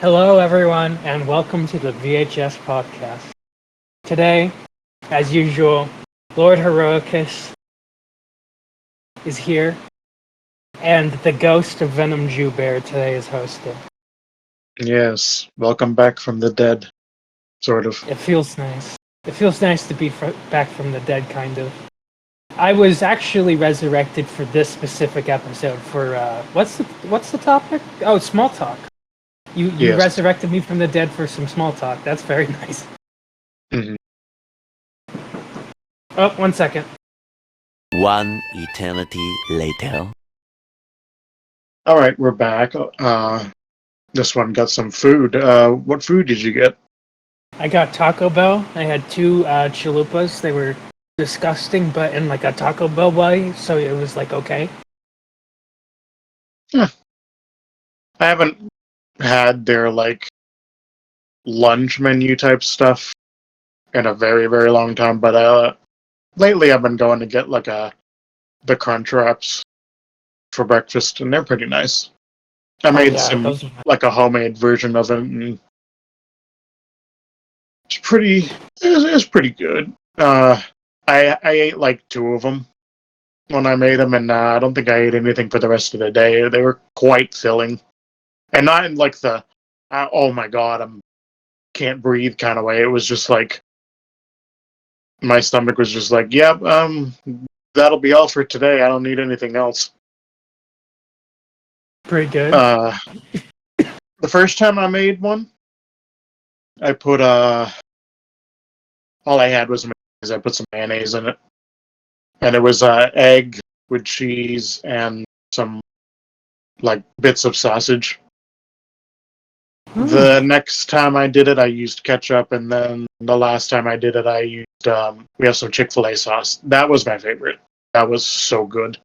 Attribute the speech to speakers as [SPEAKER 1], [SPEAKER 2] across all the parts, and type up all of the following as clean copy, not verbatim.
[SPEAKER 1] Hello, everyone, and welcome to the VHS podcast. Today, as usual, Lord Heroicus is here, and the ghost of Venom Joowbear today is hosting.
[SPEAKER 2] Yes, welcome back from the dead, sort of.
[SPEAKER 1] It feels nice. It feels nice to be back from the dead, kind of. I was actually resurrected for this specific episode for what's the topic? Oh, small talk. You
[SPEAKER 2] Yes.
[SPEAKER 1] resurrected me from the dead for some small talk. That's very nice.
[SPEAKER 2] hmm
[SPEAKER 1] Oh, 1 second.
[SPEAKER 3] One eternity later.
[SPEAKER 2] All right, we're back. This one got some food. What food did you get?
[SPEAKER 1] I got Taco Bell. I had two chalupas. They were disgusting, but in like a Taco Bell way, so it was like okay.
[SPEAKER 2] I haven't had their lunch menu type stuff in a very, very long time, but lately I've been going to get the Crunch Wraps for breakfast, and they're pretty nice. I
[SPEAKER 1] Oh
[SPEAKER 2] made
[SPEAKER 1] yeah,
[SPEAKER 2] some
[SPEAKER 1] those are
[SPEAKER 2] a homemade version of it, and it's pretty. It's pretty good. I ate like two of them when I made them, and I don't think I ate anything for the rest of the day. They were quite filling, and not in like the oh my god, I can't breathe kind of way. It was just like my stomach was just like, yep, that'll be all for today. I don't need anything else.
[SPEAKER 1] pretty good.
[SPEAKER 2] The first time I made one, I put all I had was mayonnaise. I put some mayonnaise in it, and it was egg with cheese and some like bits of sausage. The next time I did it, I used ketchup, and then the last time I did it, I used we have some Chick-fil-A sauce. That was my favorite. That was so good.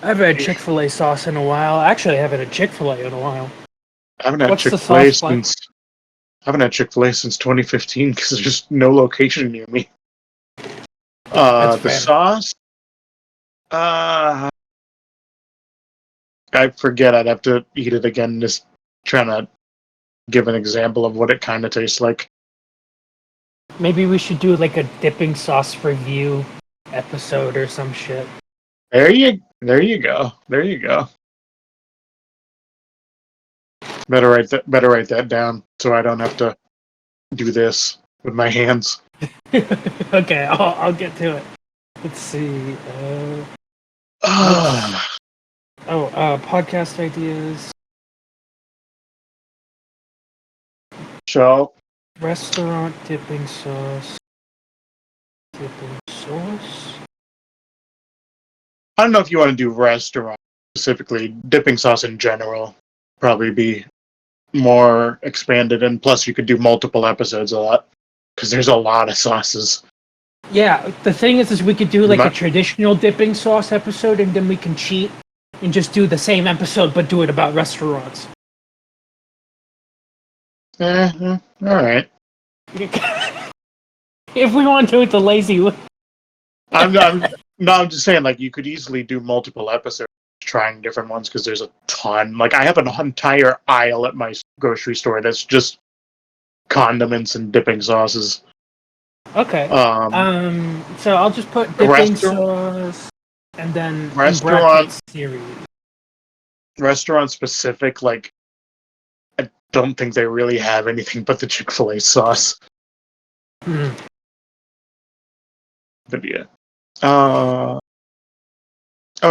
[SPEAKER 1] I haven't had Chick-fil-A sauce in a while. Actually, I haven't had Chick-fil-A in a while.
[SPEAKER 2] I haven't had
[SPEAKER 1] What's the
[SPEAKER 2] Chick-fil-A
[SPEAKER 1] sauce like?
[SPEAKER 2] since I haven't had Chick-fil-A since 2015 because there's just no location near me.
[SPEAKER 1] That's
[SPEAKER 2] The
[SPEAKER 1] fair.
[SPEAKER 2] sauce, I forget. I'd have to eat it again. Just trying to give an example of what it kind of tastes like.
[SPEAKER 1] Maybe we should do like a dipping sauce review episode or some shit.
[SPEAKER 2] There you go. There you go. Better write that down so I don't have to do this with my hands.
[SPEAKER 1] Okay, I'll get to it. Let's see. Podcast ideas.
[SPEAKER 2] So
[SPEAKER 1] Restaurant dipping sauce. Dipping sauce?
[SPEAKER 2] I don't know if you want to do restaurant specifically. Dipping sauce in general probably be more expanded, and plus you could do multiple episodes a lot because there's a lot of sauces.
[SPEAKER 1] Yeah, the thing is we could do like a
[SPEAKER 2] Not-
[SPEAKER 1] traditional dipping sauce episode, and then we can cheat and just do the same episode, but do it about restaurants.
[SPEAKER 2] All right.
[SPEAKER 1] If we want to do it the lazy way.
[SPEAKER 2] I'm just saying, like, you could easily do multiple episodes trying different ones because there's a ton. Like, I have an entire aisle at my grocery store that's just condiments and dipping sauces.
[SPEAKER 1] Okay. So I'll just put dipping sauce and then
[SPEAKER 2] restaurant
[SPEAKER 1] series.
[SPEAKER 2] Restaurant specific, like, I don't think they really have anything but the Chick-fil-A sauce. But yeah. Oh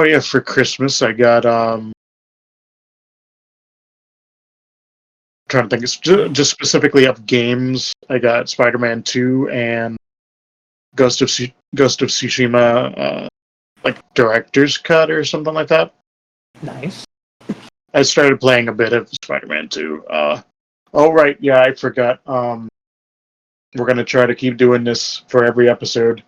[SPEAKER 2] yeah, for Christmas I got trying to think, it's just specifically of games. I got Spider-Man 2 and Ghost of Tsushima, like director's cut or something like that.
[SPEAKER 1] Nice.
[SPEAKER 2] I started playing a bit of Spider-Man 2. Oh right, yeah, I forgot. We're gonna try to keep doing this for every episode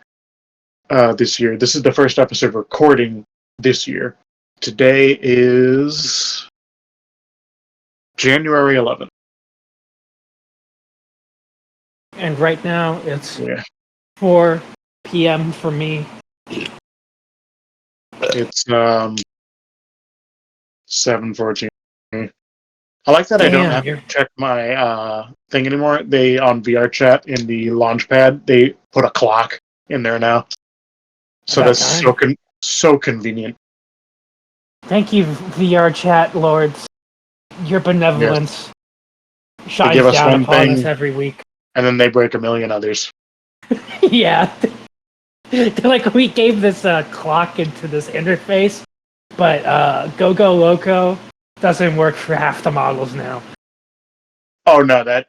[SPEAKER 2] this year. This is the first episode recording this year. Today is January 11th.
[SPEAKER 1] And right now it's
[SPEAKER 2] Yeah.
[SPEAKER 1] 4 p.m. for me.
[SPEAKER 2] It's 714. I like that I don't
[SPEAKER 1] Damn,
[SPEAKER 2] have to
[SPEAKER 1] you're
[SPEAKER 2] check my thing anymore. They on VR chat in the launch pad, they put a clock in there now. So
[SPEAKER 1] about
[SPEAKER 2] that's
[SPEAKER 1] time.
[SPEAKER 2] so convenient.
[SPEAKER 1] Thank you, VR chat lords. Your
[SPEAKER 2] Yes.
[SPEAKER 1] benevolence
[SPEAKER 2] They give
[SPEAKER 1] shines
[SPEAKER 2] us
[SPEAKER 1] down
[SPEAKER 2] one
[SPEAKER 1] upon us
[SPEAKER 2] thing
[SPEAKER 1] every week.
[SPEAKER 2] and then they break a million others.
[SPEAKER 1] Yeah. They're like, we gave this clock into this interface, but Go Go Loco doesn't work for half the models now.
[SPEAKER 2] Oh no, that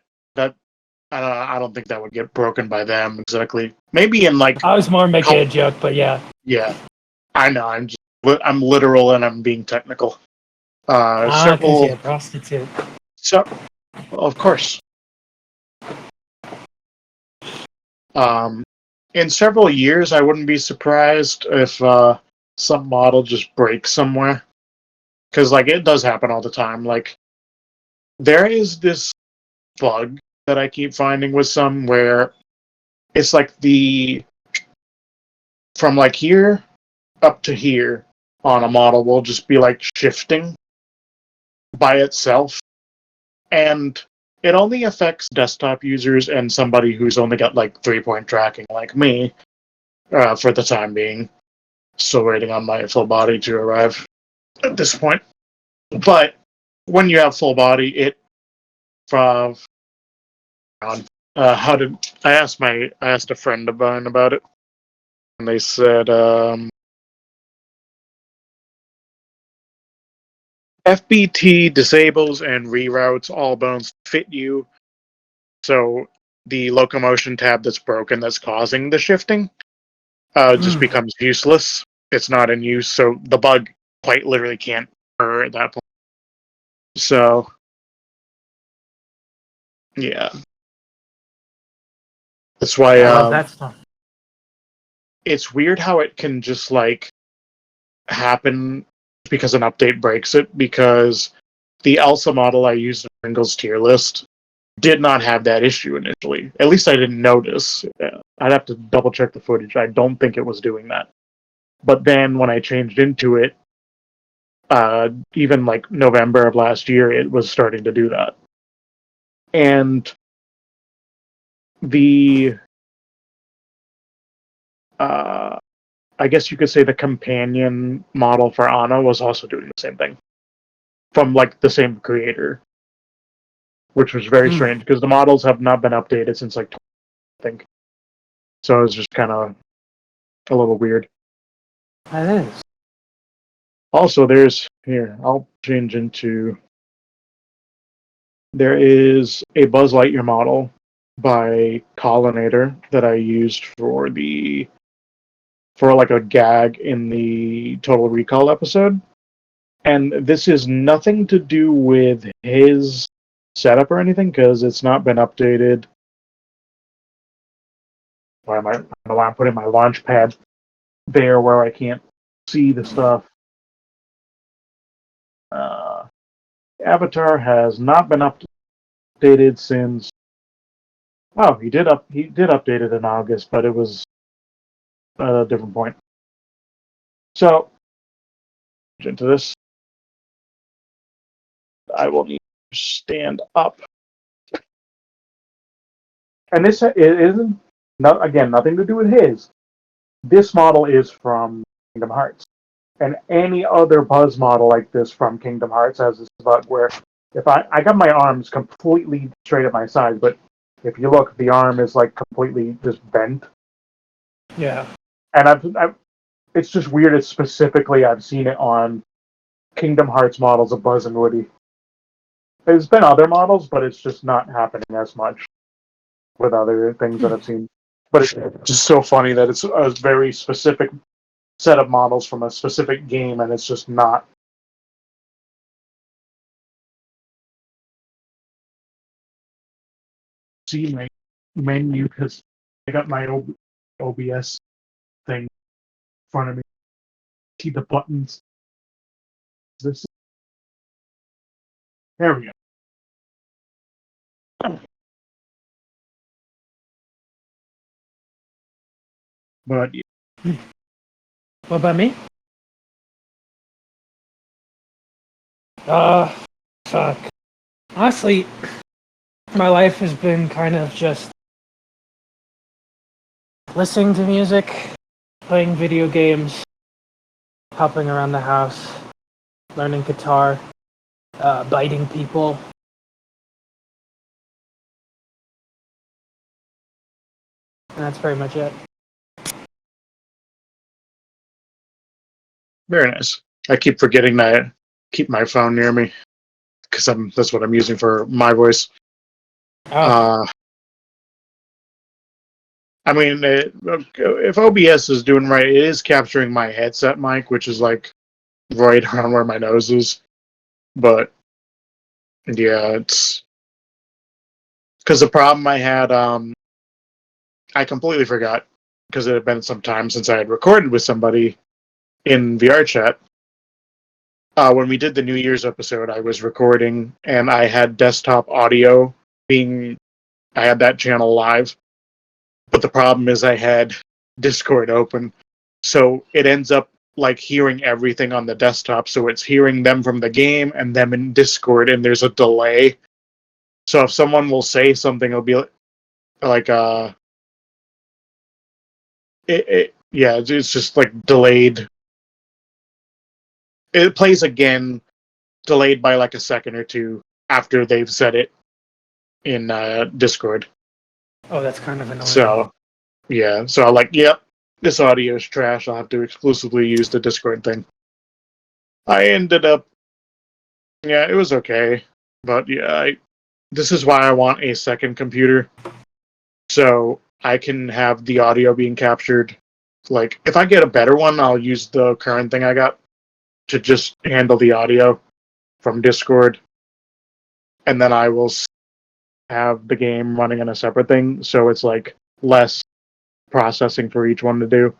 [SPEAKER 2] I don't think that would get broken by them exactly. Maybe in like
[SPEAKER 1] I was more making a joke, but yeah.
[SPEAKER 2] yeah. I know. I'm literal and I'm being technical.
[SPEAKER 1] Because you're
[SPEAKER 2] Several
[SPEAKER 1] a prostitute.
[SPEAKER 2] so of course. Um, in several years, I wouldn't be surprised if some model just breaks somewhere, because like it does happen all the time. Like there is this bug that I keep finding with some where it's like the from like here up to here on a model will just be like shifting by itself, and it only affects desktop users and somebody who's only got like 3-point tracking like me for the time being. Still waiting on my full body to arrive at this point. But when you have full body, it from how did I asked a friend of mine about it, and they said FBT disables and reroutes all bones to fit you, so the locomotion tab that's broken that's causing the shifting just becomes useless. It's not in use, so the bug quite literally can't occur at that point. So yeah, that's why
[SPEAKER 1] I love that stuff.
[SPEAKER 2] it's weird how it can just like happen because an update breaks it, because the Elsa model I used in Ringle's tier list did not have that issue initially. At least I didn't notice. I'd have to double check the footage. I don't think it was doing that. But then when I changed into it, even like November of last year, it was starting to do that. And the I guess you could say the companion model for Anna was also doing the same thing from like the same creator, which was very strange because the models have not been updated since like I think. So it was just kind of a little weird.
[SPEAKER 1] That is.
[SPEAKER 2] Also, there's here. I'll change into. There is a Buzz Lightyear model by Collinator that I used for like a gag in the Total Recall episode. And this is nothing to do with his setup or anything because it's not been updated. I don't know why I'm putting my launch pad there where I can't see the stuff. Avatar has not been updated since. Oh, he did update it in August, but it was at a different point. So into this, I will need to stand up. And this it isn't not again nothing to do with his. This model is from Kingdom Hearts, and any other Buzz model like this from Kingdom Hearts has this bug where if I got my arms completely straight at my side, but if you look, the arm is like completely just bent.
[SPEAKER 1] Yeah.
[SPEAKER 2] And I've it's just weird. It's specifically I've seen it on Kingdom Hearts models of Buzz and Woody. There's been other models, but it's just not happening as much with other things that I've seen. But it's just so funny that it's a very specific set of models from a specific game, and it's just not. See my menu because I got my OBS thing in front of me. See the buttons. This there we go. But
[SPEAKER 1] What about me? Uh, fuck. Honestly, my life has been kind of just listening to music, playing video games, helping around the house, learning guitar, biting people. And that's pretty much it.
[SPEAKER 2] Very nice. I keep forgetting that I keep my phone near me because that's what I'm using for my voice.
[SPEAKER 1] Oh,
[SPEAKER 2] I mean, if OBS is doing right, it is capturing my headset mic, which is like right around where my nose is. But yeah, it's because the problem I had, I completely forgot because it had been some time since I had recorded with somebody in VR chat. When we did the New Year's episode, I was recording and I had desktop audio I had that channel live. But the problem is I had Discord open. So it ends up like hearing everything on the desktop. So it's hearing them from the game and them in Discord, and there's a delay. So if someone will say something, it'll be like, it's just like delayed. It plays again, delayed by like a second or two after they've said it in Discord.
[SPEAKER 1] oh, that's kind of annoying.
[SPEAKER 2] So yeah, so I'm like, yep, this audio is trash. I'll have to exclusively use the Discord thing. I ended up, yeah, it was okay, but yeah, this is why I want a second computer, so I can have the audio being captured. Like, if I get a better one, I'll use the current thing I got to just handle the audio from Discord, and then I will have the game running on a separate thing, so it's like less processing for each one to do.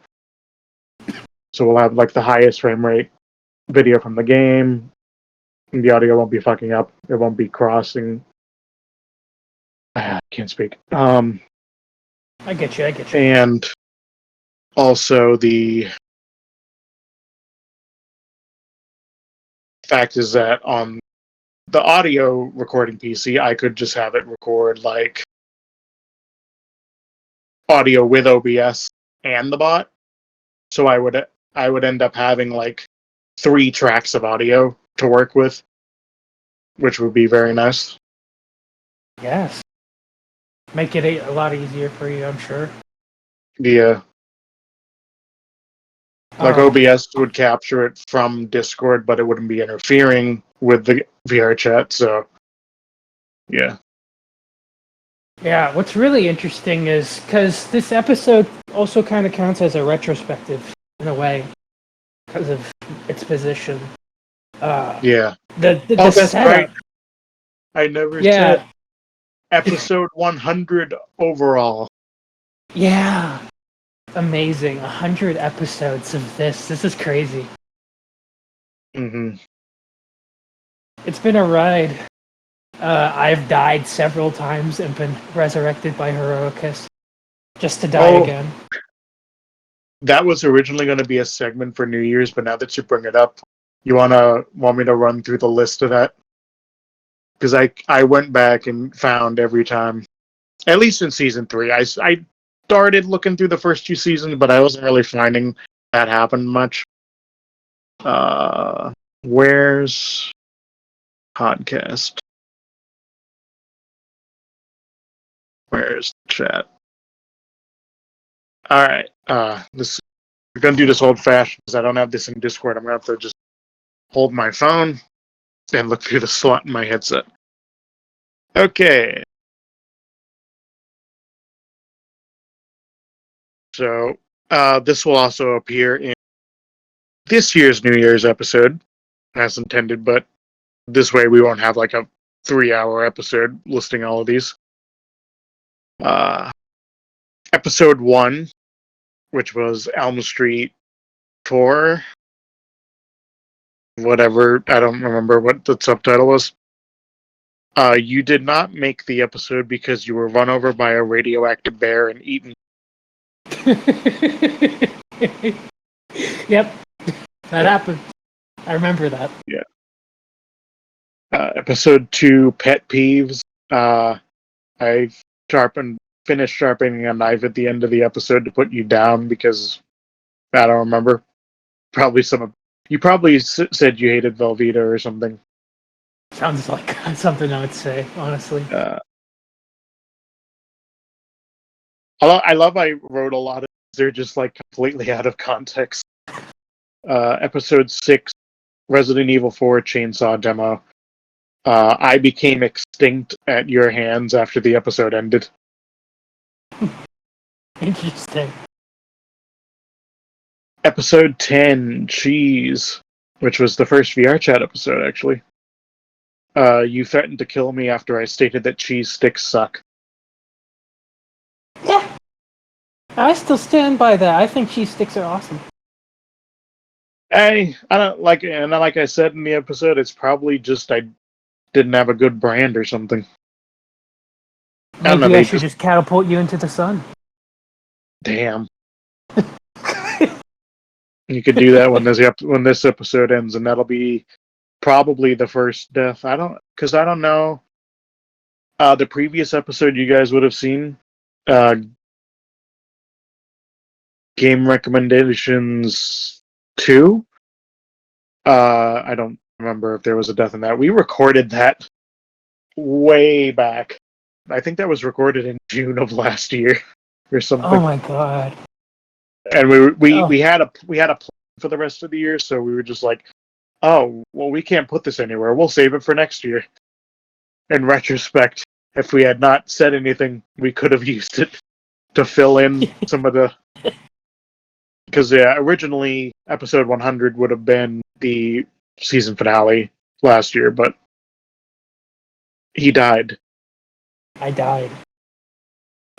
[SPEAKER 2] So we'll have like the highest frame rate video from the game, and the audio won't be fucking up. It won't be crossing. I can't speak.
[SPEAKER 1] I get you.
[SPEAKER 2] And also the fact is that on the audio recording PC, I could just have it record like audio with OBS and the bot. So I would end up having like 3 tracks of audio to work with, which would be very nice.
[SPEAKER 1] Yes. Make it a lot easier for you, I'm sure.
[SPEAKER 2] Yeah. Like OBS would capture it from Discord, but it wouldn't be interfering with the VR chat, so yeah.
[SPEAKER 1] Yeah, what's really interesting is because this episode also kind of counts as a retrospective in a way because of its position.
[SPEAKER 2] Yeah.
[SPEAKER 1] The
[SPEAKER 2] Oh, that's
[SPEAKER 1] setup.
[SPEAKER 2] right. I never said episode 100 overall.
[SPEAKER 1] Yeah. Amazing. 100 episodes of this. This is crazy.
[SPEAKER 2] Mm-hmm.
[SPEAKER 1] It's been a ride. I've died several times and been resurrected by Heroicus just to die again.
[SPEAKER 2] That was originally going to be a segment for New Year's, but now that you bring it up, you want me to run through the list of that? Because I went back and found every time, at least in season 3, I started looking through the first 2 seasons, but I wasn't really finding that happened much. Where's podcast? Where's chat? All right. We're gonna do this old fashioned because I don't have this in Discord. I'm gonna have to just hold my phone and look through the slot in my headset. Okay. So this will also appear in this year's New Year's episode, as intended, but this way we won't have like a 3-hour episode listing all of these. Episode 1, which was Elm Street 4, whatever, I don't remember what the subtitle was. You did not make the episode because you were run over by a radioactive bear and eaten.
[SPEAKER 1] Yep, that happened. I remember that.
[SPEAKER 2] Yeah. Episode 2, Pet Peeves. I finished sharpening a knife at the end of the episode to put you down because I don't remember. You probably said you hated Velveeta or something.
[SPEAKER 1] Sounds like something I would say, honestly.
[SPEAKER 2] I love I wrote a lot of they're just like completely out of context. Episode 6, Resident Evil 4 Chainsaw Demo. I became extinct at your hands after the episode ended.
[SPEAKER 1] Interesting.
[SPEAKER 2] Episode 10, Cheese, which was the first VR chat episode, actually. You threatened to kill me after I stated that cheese sticks suck.
[SPEAKER 1] Yeah, I still stand by that. I think cheese sticks are awesome.
[SPEAKER 2] I don't like it, and like I said in the episode, it's probably just I didn't have a good brand or something.
[SPEAKER 1] Maybe I should just catapult you into the sun.
[SPEAKER 2] Damn. You could do that when this episode ends, and that'll be probably the first death. I don't know. The previous episode you guys would have seen, Game Recommendations 2. I don't remember if there was a death in that. We recorded that way back. I think that was recorded in June of last year or something.
[SPEAKER 1] Oh my god.
[SPEAKER 2] And we had a plan for the rest of the year, so we were just like, oh, well, we can't put this anywhere. We'll save it for next year. In retrospect, if we had not said anything, we could have used it to fill in some of the... Because, originally, episode 100 would have been the season finale last year, but he died.
[SPEAKER 1] I died.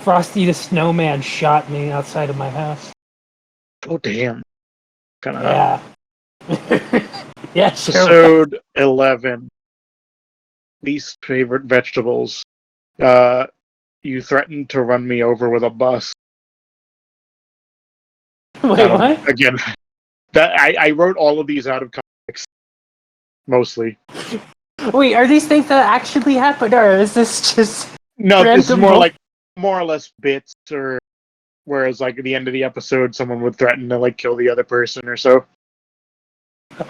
[SPEAKER 1] Frosty the Snowman shot me outside of my house.
[SPEAKER 2] Oh, damn.
[SPEAKER 1] Yeah. Yeah, sure.
[SPEAKER 2] Episode 11. Least favorite vegetables. You threatened to run me over with a bus.
[SPEAKER 1] Wait, what?
[SPEAKER 2] Again, I wrote all of these out of context. Mostly.
[SPEAKER 1] Wait, are these things that actually happened, or is this just...
[SPEAKER 2] No, this is more or less bits, or whereas like at the end of the episode, someone would threaten to like kill the other person or so.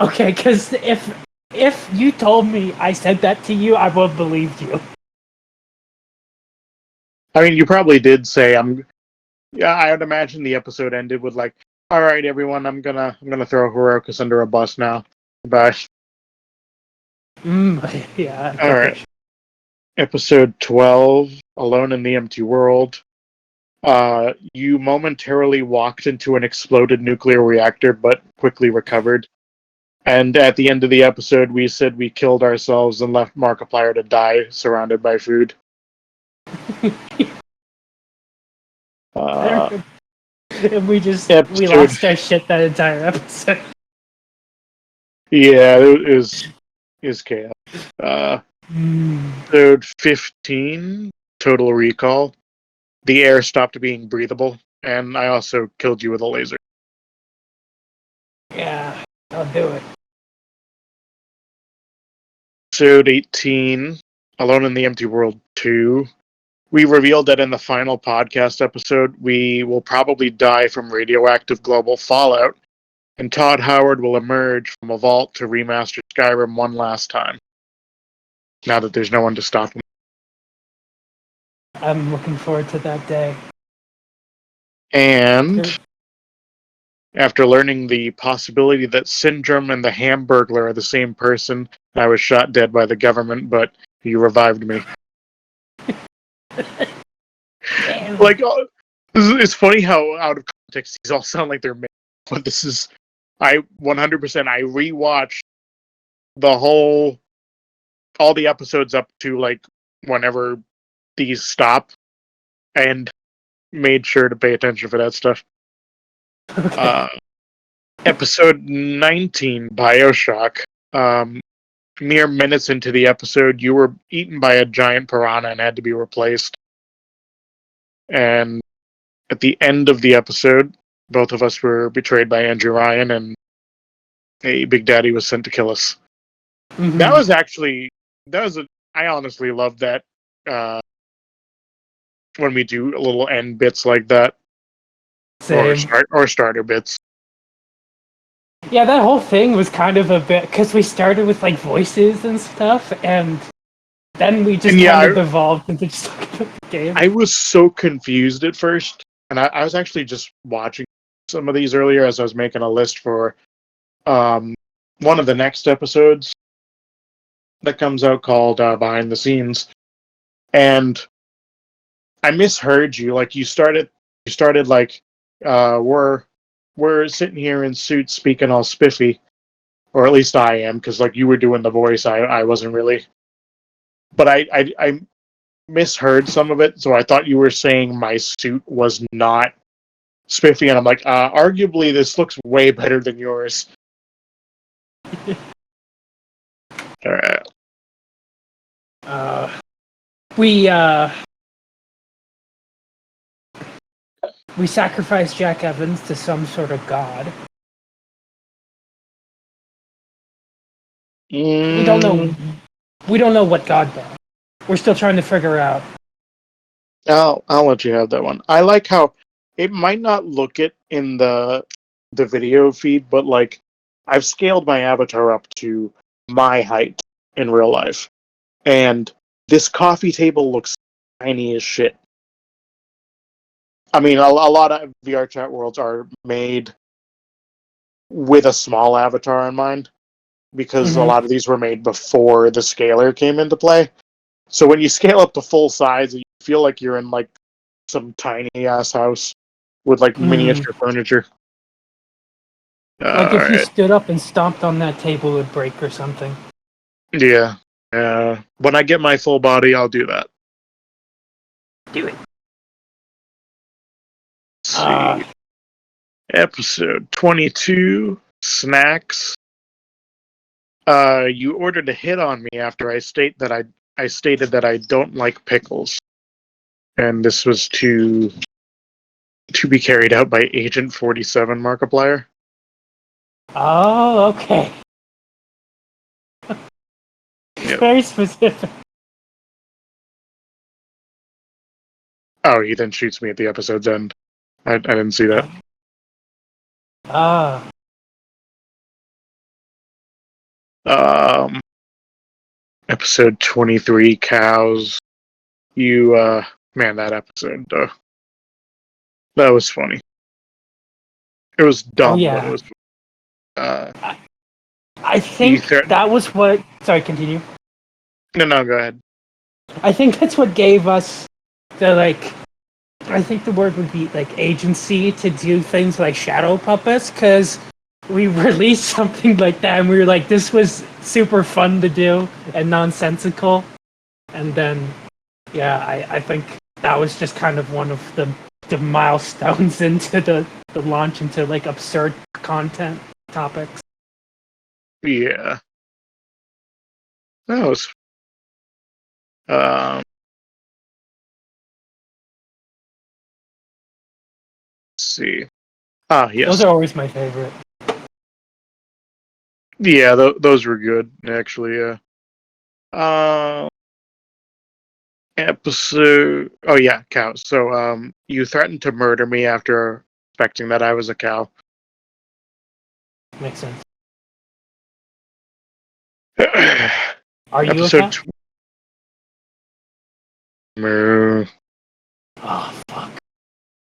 [SPEAKER 1] Okay, because if you told me I said that to you, I would have believed you.
[SPEAKER 2] I mean, you probably did say I would imagine the episode ended with like, all right, everyone, I'm gonna throw Hirokus under a bus now. Bye.
[SPEAKER 1] Yeah.
[SPEAKER 2] All right. Episode 12, Alone in the Empty World. You momentarily walked into an exploded nuclear reactor, but quickly recovered. And at the end of the episode, we said we killed ourselves and left Markiplier to die, surrounded by food.
[SPEAKER 1] And we lost our shit that entire episode.
[SPEAKER 2] Yeah, it is chaos. Episode 15, Total Recall. The air stopped being breathable, and I also killed you with a laser.
[SPEAKER 1] Yeah, I'll do it.
[SPEAKER 2] Episode 18, Alone in the Empty World 2. We revealed that in the final podcast episode, we will probably die from radioactive global fallout, and Todd Howard will emerge from a vault to remaster Skyrim one last time. Now that there's no one to stop him.
[SPEAKER 1] I'm looking forward to that day.
[SPEAKER 2] And after learning the possibility that Syndrome and the Hamburglar are the same person, I was shot dead by the government, but you revived me. Like, it's funny how out of context these all sound like they're made. But this is, I rewatched all the episodes up to like whenever these stop, and made sure to pay attention for that stuff. Okay. Episode 19, Bioshock. Mere minutes into the episode, you were eaten by a giant piranha and had to be replaced. And at the end of the episode, both of us were betrayed by Andrew Ryan, and a Big Daddy was sent to kill us. Mm-hmm. That was actually I honestly love that when we do little end bits like that,
[SPEAKER 1] Same.
[SPEAKER 2] or starter bits.
[SPEAKER 1] Yeah, that whole thing was kind of a bit because we started with like voices and stuff, and then we just
[SPEAKER 2] And yeah,
[SPEAKER 1] kind of evolved into just talking about the game.
[SPEAKER 2] I was so confused at first, and I was actually just watching some of these earlier as I was making a list for one of the next episodes that comes out called Behind the Scenes, and I misheard you. Like you started like we're sitting here in suits speaking all spiffy, or at least I am, because like you were doing the voice, I wasn't really, but I misheard some of it, so I thought you were saying my suit was not spiffy, and I'm like, arguably this looks way better than yours. All right.
[SPEAKER 1] We we sacrificed Jack Evans to some sort of god. We don't know. We don't know what god though. We're still trying to figure out.
[SPEAKER 2] I'll let you have that one. I like how it might not look it in the video feed, but like I've scaled my avatar up to my height in real life, and this coffee table looks tiny as shit. I mean, a lot of VR chat worlds are made with a small avatar in mind because a lot of these were made before the scaler came into play. So when you scale up to full size, you feel like you're in like some tiny ass house with like miniature furniture.
[SPEAKER 1] Like if you
[SPEAKER 2] Alright.
[SPEAKER 1] stood up and stomped on that table, it would break or something.
[SPEAKER 2] Yeah. When I get my full body, I'll do that.
[SPEAKER 1] Do it.
[SPEAKER 2] Let's see. Episode 22, Snacks. You ordered a hit on me after I stated that I don't like pickles. And this was to be carried out by Agent 47 Markiplier.
[SPEAKER 1] Oh, okay.
[SPEAKER 2] Yep.
[SPEAKER 1] Very specific.
[SPEAKER 2] Oh, he then shoots me at the episode's end. I didn't see that.
[SPEAKER 1] Ah.
[SPEAKER 2] Episode 23, Cows. You, man, that episode, that was funny. It was dumb,
[SPEAKER 1] Oh
[SPEAKER 2] but it
[SPEAKER 1] yeah.
[SPEAKER 2] was
[SPEAKER 1] I think that was what. Sorry, continue.
[SPEAKER 2] No, go ahead.
[SPEAKER 1] I think that's what gave us the like. I think the word would be like agency to do things like shadow puppets because we released something like that and we were like, this was super fun to do and nonsensical. And then, yeah, I think that was just kind of one of the milestones into the launch into like absurd content topics.
[SPEAKER 2] Yeah. That was let's see. Yes.
[SPEAKER 1] Those are always my favorite.
[SPEAKER 2] Yeah, those were good, actually, yeah. Episode. Oh yeah, cows. So you threatened to murder me after suspecting that I was a cow.
[SPEAKER 1] Makes sense. Are you a
[SPEAKER 2] Episode.
[SPEAKER 1] cat?
[SPEAKER 2] Moo.
[SPEAKER 1] Oh fuck!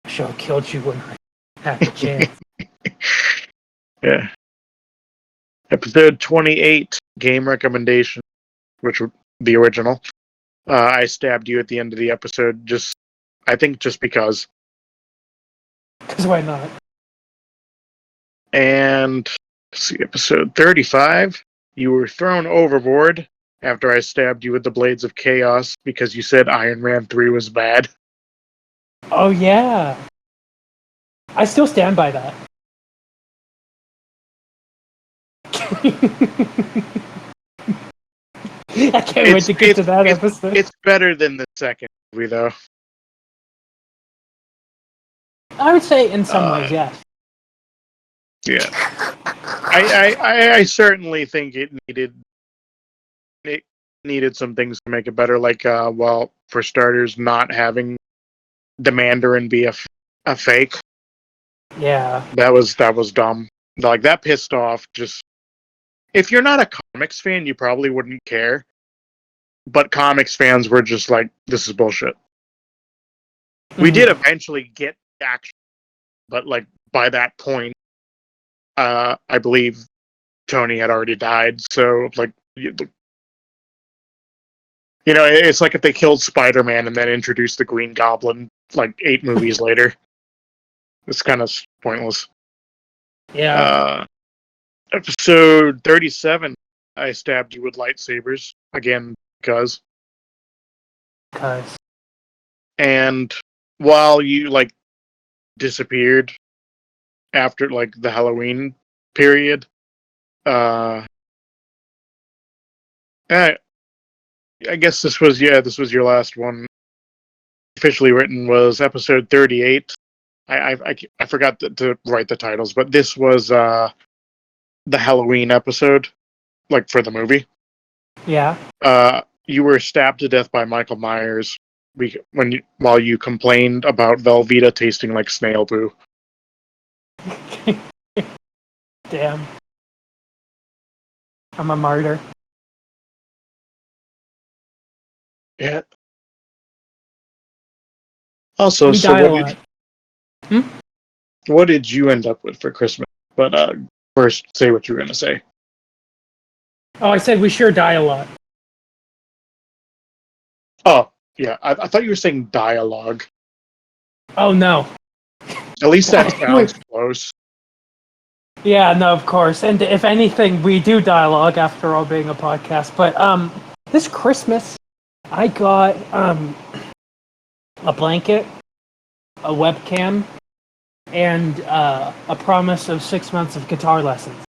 [SPEAKER 1] I should have killed you when I had the chance.
[SPEAKER 2] Yeah. Episode 28, game recommendation, which was the original. I stabbed you at the end of the episode. I think just because.
[SPEAKER 1] Because why not?
[SPEAKER 2] And let's see, episode 35, you were thrown overboard after I stabbed you with the Blades of Chaos because you said Iron Man 3 was bad.
[SPEAKER 1] Oh yeah. I still stand by that. I can't wait to get to that episode.
[SPEAKER 2] It's better than the second movie, though.
[SPEAKER 1] I would say in some ways, yes.
[SPEAKER 2] Yeah. I certainly think it needed. needed some things to make it better, like well, for starters, not having the Mandarin be a fake.
[SPEAKER 1] Yeah.
[SPEAKER 2] That was dumb. Like that pissed off. Just if you're not a comics fan, you probably wouldn't care. But comics fans were just like, this is bullshit. We did eventually get action, but like by that point, I believe Tony had already died. So like, it's like if they killed Spider-Man and then introduced the Green Goblin like 8 movies later. It's kind of pointless.
[SPEAKER 1] Yeah.
[SPEAKER 2] Episode 37, I stabbed you with lightsabers again because. And while you like disappeared after like the Halloween period, I guess this was your last one. Officially written was episode 38. I forgot to write the titles, but this was the Halloween episode, like for the movie.
[SPEAKER 1] Yeah.
[SPEAKER 2] You were stabbed to death by Michael Myers while you complained about Velveeta tasting like snail poo.
[SPEAKER 1] Damn. I'm a martyr.
[SPEAKER 2] Yeah. Also,
[SPEAKER 1] We
[SPEAKER 2] so
[SPEAKER 1] die a lot.
[SPEAKER 2] what did you end up with for Christmas? But first, say what you were going to say.
[SPEAKER 1] Oh, I said we sure die a lot.
[SPEAKER 2] Oh, yeah. I thought you were saying dialogue.
[SPEAKER 1] Oh, no.
[SPEAKER 2] At least that sounds close.
[SPEAKER 1] Yeah, no, of course. And if anything, we do dialogue after all being a podcast. But this Christmas, I got a blanket, a webcam, and a promise of 6 months of guitar lessons.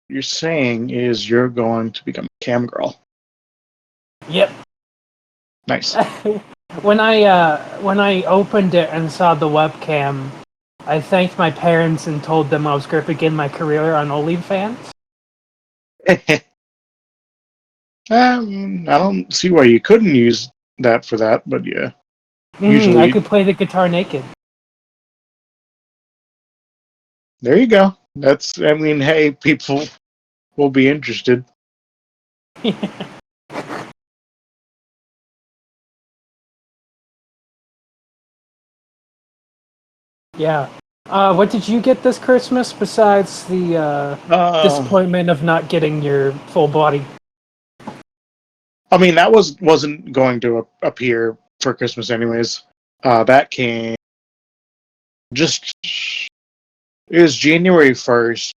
[SPEAKER 2] You're saying is you're going to become a cam girl.
[SPEAKER 1] Yep.
[SPEAKER 2] Nice.
[SPEAKER 1] When I opened it and saw the webcam, I thanked my parents and told them I was going to begin my career on OnlyFans.
[SPEAKER 2] I don't see why you couldn't use that for that, but yeah. Usually,
[SPEAKER 1] I could play the guitar naked.
[SPEAKER 2] There you go. Hey, people will be interested.
[SPEAKER 1] Yeah. What did you get this Christmas besides the disappointment of not getting your full body?
[SPEAKER 2] I mean, that wasn't going to appear for Christmas anyways. That came just... It was January 1st,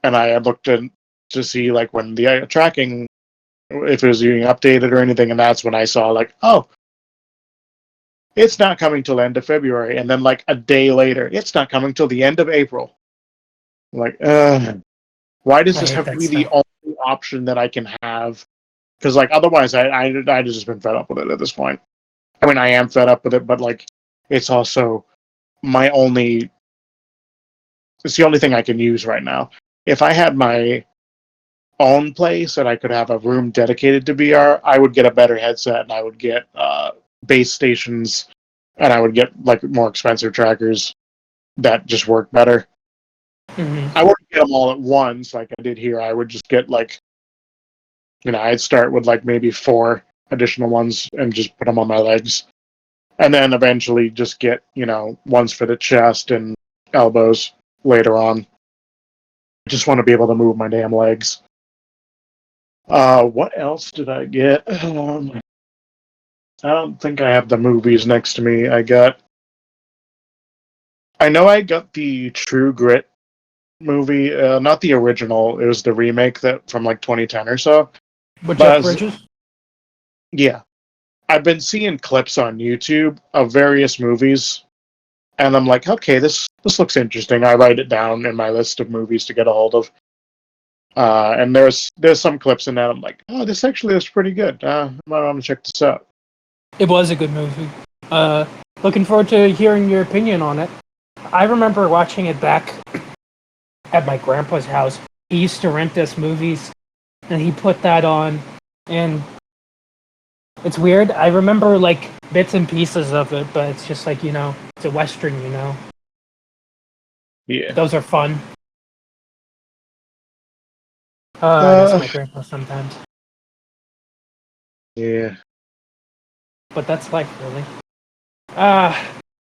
[SPEAKER 2] and I had looked to see like when the tracking, if it was being updated or anything, and that's when I saw like, oh, it's not coming till end of February, and then like a day later, it's not coming till the end of April. I'm like, why does this have to be the only option that I can have? Because like otherwise, I'd just been fed up with it at this point. I mean, I am fed up with it, but like, it's also my only. It's the only thing I can use right now. If I had my own place and I could have a room dedicated to VR, I would get a better headset and I would get base stations and I would get like more expensive trackers that just work better. I wouldn't get them all at once like I did here. I would just get like, I'd start with like maybe 4 additional ones and just put them on my legs. And then eventually just get, ones for the chest and elbows later on. I just want to be able to move my damn legs. What else did I get? I don't think I have the movies next to me. I know I got the True Grit movie, not the original. It was the remake that from like 2010 or so.
[SPEAKER 1] With Jeff Bridges?
[SPEAKER 2] Yeah. I've been seeing clips on YouTube of various movies, and I'm like, okay, this looks interesting. I write it down in my list of movies to get a hold of. And there's some clips in that I'm like, oh, this actually looks pretty good. I might want to check this out.
[SPEAKER 1] It was a good movie. Looking forward to hearing your opinion on it. I remember watching it back at my grandpa's house. He used to rent us movies and he put that on, and it's weird. I remember like bits and pieces of it, but it's just like it's a western.
[SPEAKER 2] Yeah.
[SPEAKER 1] Those are fun. I miss
[SPEAKER 2] Uh,
[SPEAKER 1] my grandpa sometimes,
[SPEAKER 2] yeah.
[SPEAKER 1] but that's life, really.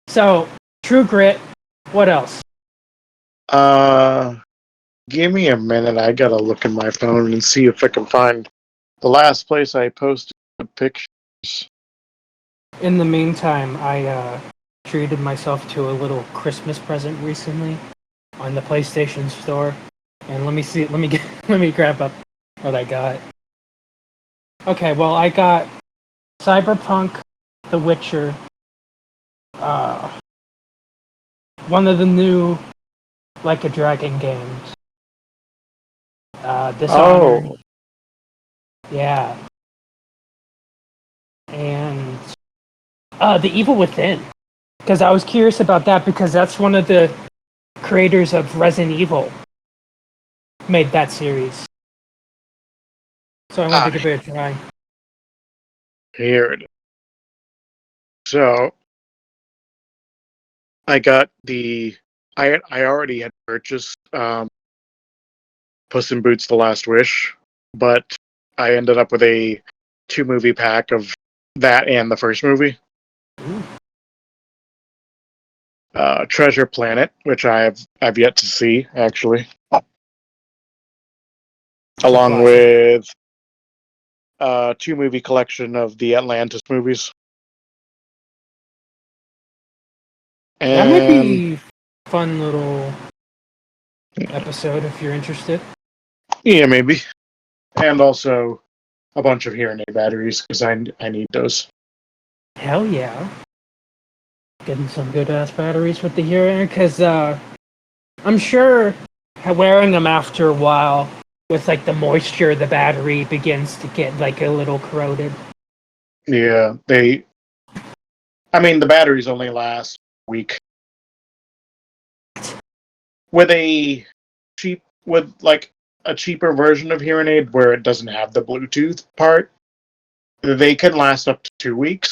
[SPEAKER 1] So True Grit. What else?
[SPEAKER 2] Uh, Give me a minute. I gotta look in my phone and see if I can find the last place I posted the pictures.
[SPEAKER 1] In the meantime, I treated myself to a little Christmas present recently on the PlayStation Store, and let me see. Let me get. Let me grab up what I got. Okay, well, I got Cyberpunk, The Witcher, uh, one of the new Like a Dragon games, Dishonored,
[SPEAKER 2] Oh,
[SPEAKER 1] yeah, and The Evil Within. Because I was curious about that because that's one of the creators of Resident Evil made that series. So I wanted to
[SPEAKER 2] ah,
[SPEAKER 1] give it a try.
[SPEAKER 2] here it is. So I got the. I already had purchased Puss in Boots: The Last Wish, but I ended up with a 2-movie pack of that and the first movie.
[SPEAKER 1] Ooh,
[SPEAKER 2] Treasure Planet, which I've yet to see actually,
[SPEAKER 1] it's a
[SPEAKER 2] along
[SPEAKER 1] classic.
[SPEAKER 2] with 2-movie collection of the Atlantis movies,
[SPEAKER 1] That might
[SPEAKER 2] and
[SPEAKER 1] be fun little episode if you're interested.
[SPEAKER 2] yeah, maybe, and also a bunch of hearing aid batteries because I need those.
[SPEAKER 1] Hell yeah. Getting some good ass batteries with the hearing because I'm sure wearing them after a while with like the moisture, the battery begins to get like a little corroded.
[SPEAKER 2] Yeah, they. I mean, the batteries only last a week. With a with like a cheaper version of hearing aid where it doesn't have the Bluetooth part, they can last up to 2 weeks.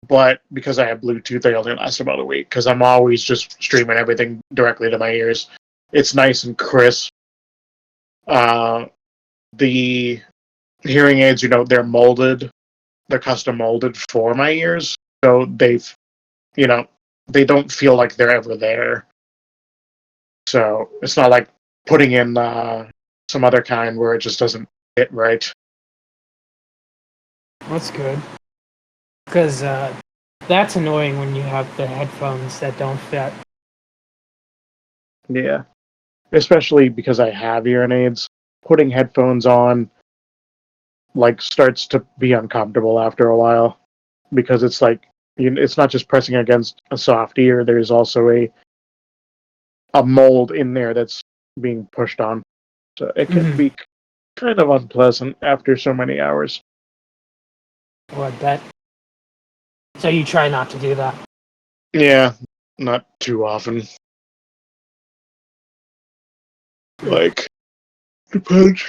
[SPEAKER 2] But because I have Bluetooth, they only last about a week because I'm always just streaming everything directly to my ears. It's nice and crisp. Uh, the hearing aids, they're molded, they're custom molded for my ears, so you know, they don't feel like they're ever there. So it's not like putting in some other kind where it just doesn't fit right.
[SPEAKER 1] That's good because that's annoying when you have the headphones that don't fit.
[SPEAKER 2] Yeah, especially because I have hearing aids. Putting headphones on starts to be uncomfortable after a while because it's like it's not just pressing against a soft ear. There's also a mold in there that's being pushed on, so it can
[SPEAKER 1] Mm-hmm.
[SPEAKER 2] be kind of unpleasant after so many hours.
[SPEAKER 1] Or that. So you try not to do that.
[SPEAKER 2] Yeah, not too often. Like depends.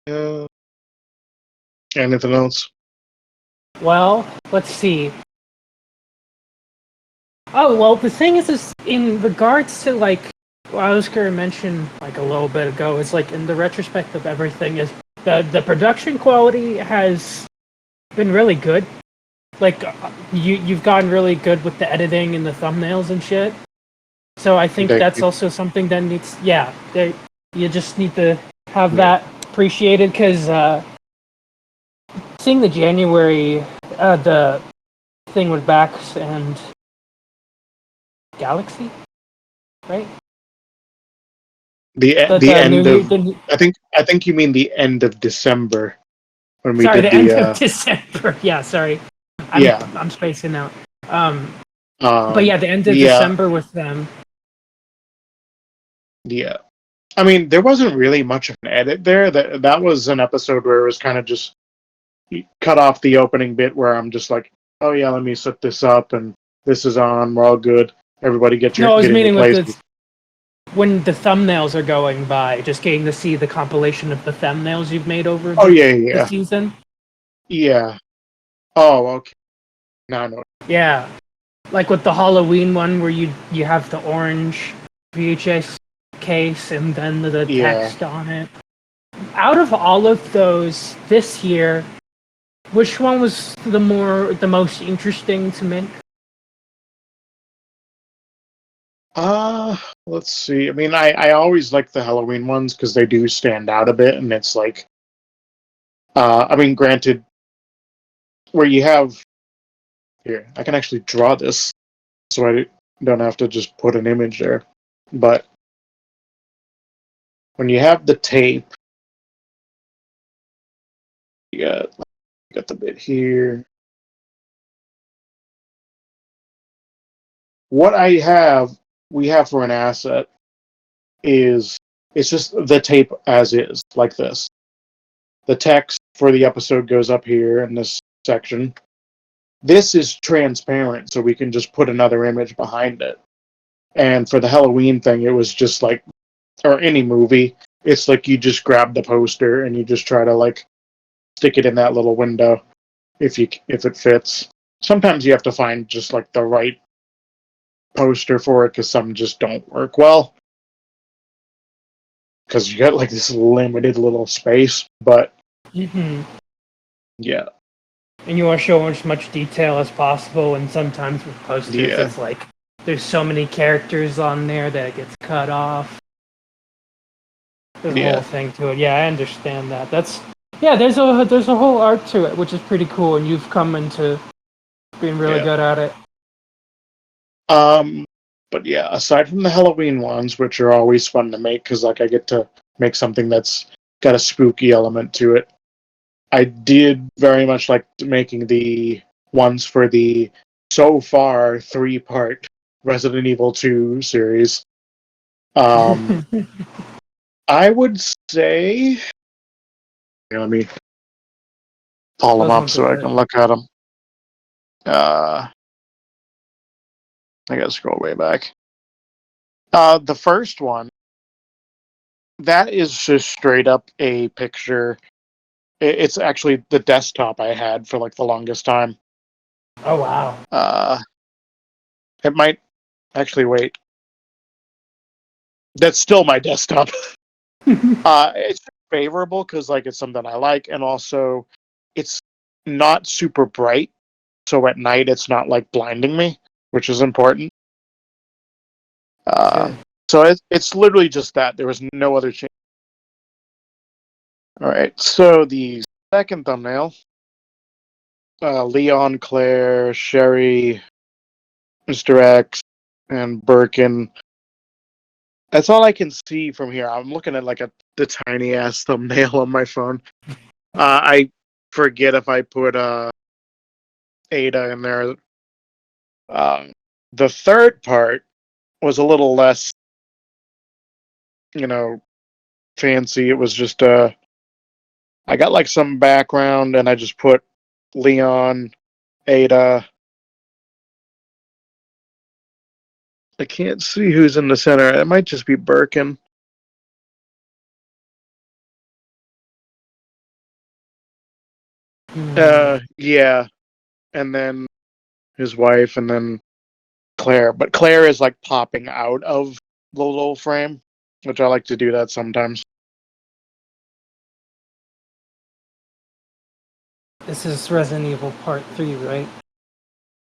[SPEAKER 2] Yeah. Anything else?
[SPEAKER 1] Well, let's see. Oh, well, the thing is in regards to like what I was going to mention like a little bit ago, is like in the retrospect of everything is the production quality has been really good. Like you've gotten really good with the editing and the thumbnails and shit. So I think
[SPEAKER 2] Thank
[SPEAKER 1] that's
[SPEAKER 2] you.
[SPEAKER 1] also something that needs you just need to have
[SPEAKER 2] Yeah.
[SPEAKER 1] that appreciated because seeing the January the thing with Bax and Galaxy, right?
[SPEAKER 2] The
[SPEAKER 1] The
[SPEAKER 2] end
[SPEAKER 1] new
[SPEAKER 2] of
[SPEAKER 1] the
[SPEAKER 2] I think you mean the end of December when we
[SPEAKER 1] sorry,
[SPEAKER 2] did
[SPEAKER 1] the
[SPEAKER 2] the
[SPEAKER 1] end of December. Yeah, sorry,
[SPEAKER 2] yeah.
[SPEAKER 1] I'm spacing out. Um, but
[SPEAKER 2] um
[SPEAKER 1] yeah, the end of
[SPEAKER 2] yeah,
[SPEAKER 1] December with them.
[SPEAKER 2] yeah. I mean, there wasn't really much of an edit there. That was an episode where it was kind of just cut off the opening bit where I'm just like, oh yeah, let me set this up and this is on, we're all good. Everybody
[SPEAKER 1] No, I was
[SPEAKER 2] getting your
[SPEAKER 1] meaning with
[SPEAKER 2] places.
[SPEAKER 1] this when the thumbnails are going by, just getting to see the compilation of the thumbnails you've made over
[SPEAKER 2] Oh yeah,
[SPEAKER 1] the
[SPEAKER 2] yeah,
[SPEAKER 1] season.
[SPEAKER 2] yeah. Oh, okay. Now I know.
[SPEAKER 1] Yeah, like with the Halloween one where you have the orange VHS case and then the
[SPEAKER 2] Yeah.
[SPEAKER 1] text on it. Out of all of those this year, which one was the most interesting to make?
[SPEAKER 2] Let's see. I mean, I always like the Halloween ones because they do stand out a bit, and it's like, I mean, granted, where you have here, I can actually draw this, so I don't have to just put an image there. But when you have the tape, you got the bit here. What we have for an asset is it's just the tape as is, like this. The text for the episode goes up here in this section. This is transparent, so we can just put another image behind it. And for the Halloween thing, it was just like, or any movie, it's like you just grab the poster and you just try to like stick it in that little window if it fits. Sometimes you have to find just like the right poster for it because some just don't work well because you got like this limited little space. But
[SPEAKER 1] Mm-hmm.
[SPEAKER 2] yeah,
[SPEAKER 1] And you want to show as much detail as possible, and sometimes with posters,
[SPEAKER 2] yeah,
[SPEAKER 1] it's like there's so many characters on there that it gets cut off. There's a whole
[SPEAKER 2] yeah,
[SPEAKER 1] thing to it. Yeah, I understand that. There's a whole art to it, which is pretty cool, and you've come into being really
[SPEAKER 2] yeah.
[SPEAKER 1] good at it.
[SPEAKER 2] Um, but yeah, aside from the Halloween ones, which are always fun to make because like I get to make something that's got a spooky element to it. I did very much like making the ones for the so far 3-part Resident Evil 2 series. Um, I would say, here, let me pull them
[SPEAKER 1] Those
[SPEAKER 2] up
[SPEAKER 1] ones are
[SPEAKER 2] so I
[SPEAKER 1] good.
[SPEAKER 2] can look at them. Uh, I gotta scroll way back. The first one, that is just straight up a picture. It's actually the desktop I had for like the longest time.
[SPEAKER 1] Oh wow.
[SPEAKER 2] Uh, it might actually wait. That's still my desktop. It's favorable because like it's something I like, and also it's not super bright, so at night it's not like blinding me, which is important. Uh,
[SPEAKER 1] Good.
[SPEAKER 2] so it's literally just that. There was no other change. All right, so the second thumbnail, Leon, Claire, Sherry, Mr. X, and Birkin. That's all I can see from here. I'm looking at like the tiny ass thumbnail on my phone. I forget if I put Ada in there. Um, the third part was a little less, you know, fancy. It was just I got like some background and I just put Leon, Ada. I can't see who's in the center. It might just be Birkin.
[SPEAKER 1] Hmm.
[SPEAKER 2] Yeah, and then his wife, and then Claire. But Claire is like popping out of the little frame, which I like to do that sometimes.
[SPEAKER 1] This is Resident Evil Part 3, right?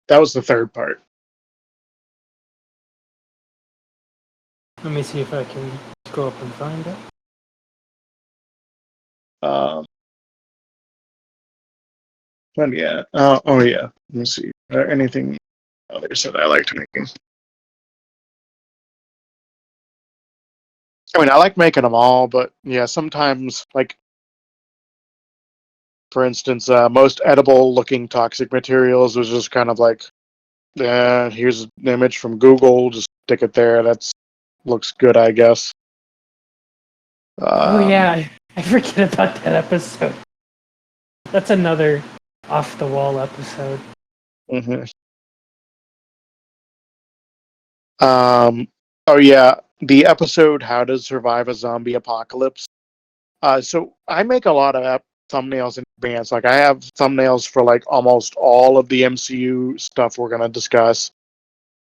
[SPEAKER 2] That was the third part.
[SPEAKER 1] Let me see if I can go up and find it.
[SPEAKER 2] Um, but yeah. Oh yeah. Let me see. Anything others that I liked making? I mean, I like making them all, but yeah, sometimes, like for instance, most edible-looking toxic materials was just kind of like, here's an image from Google, just stick it there. That's looks good, I guess.
[SPEAKER 1] Oh
[SPEAKER 2] Um,
[SPEAKER 1] yeah, I forget about that episode. That's another off the wall episode.
[SPEAKER 2] mhm. Oh yeah, the episode "How to Survive a Zombie Apocalypse." So I make a lot of thumbnails in advance. Like I have thumbnails for like almost all of the MCU stuff we're gonna discuss,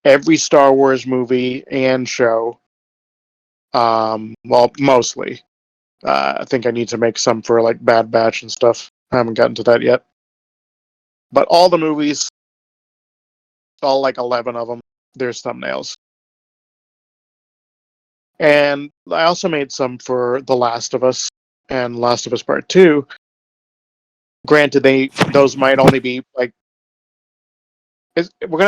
[SPEAKER 2] every Star Wars movie and show. Well, mostly. I think I need to make some for like Bad Batch and stuff. I haven't gotten to that yet. But all the movies, all like 11 of them, there's thumbnails. And I also made some for The Last of Us and Last of Us Part 2. Granted, those might only be like we're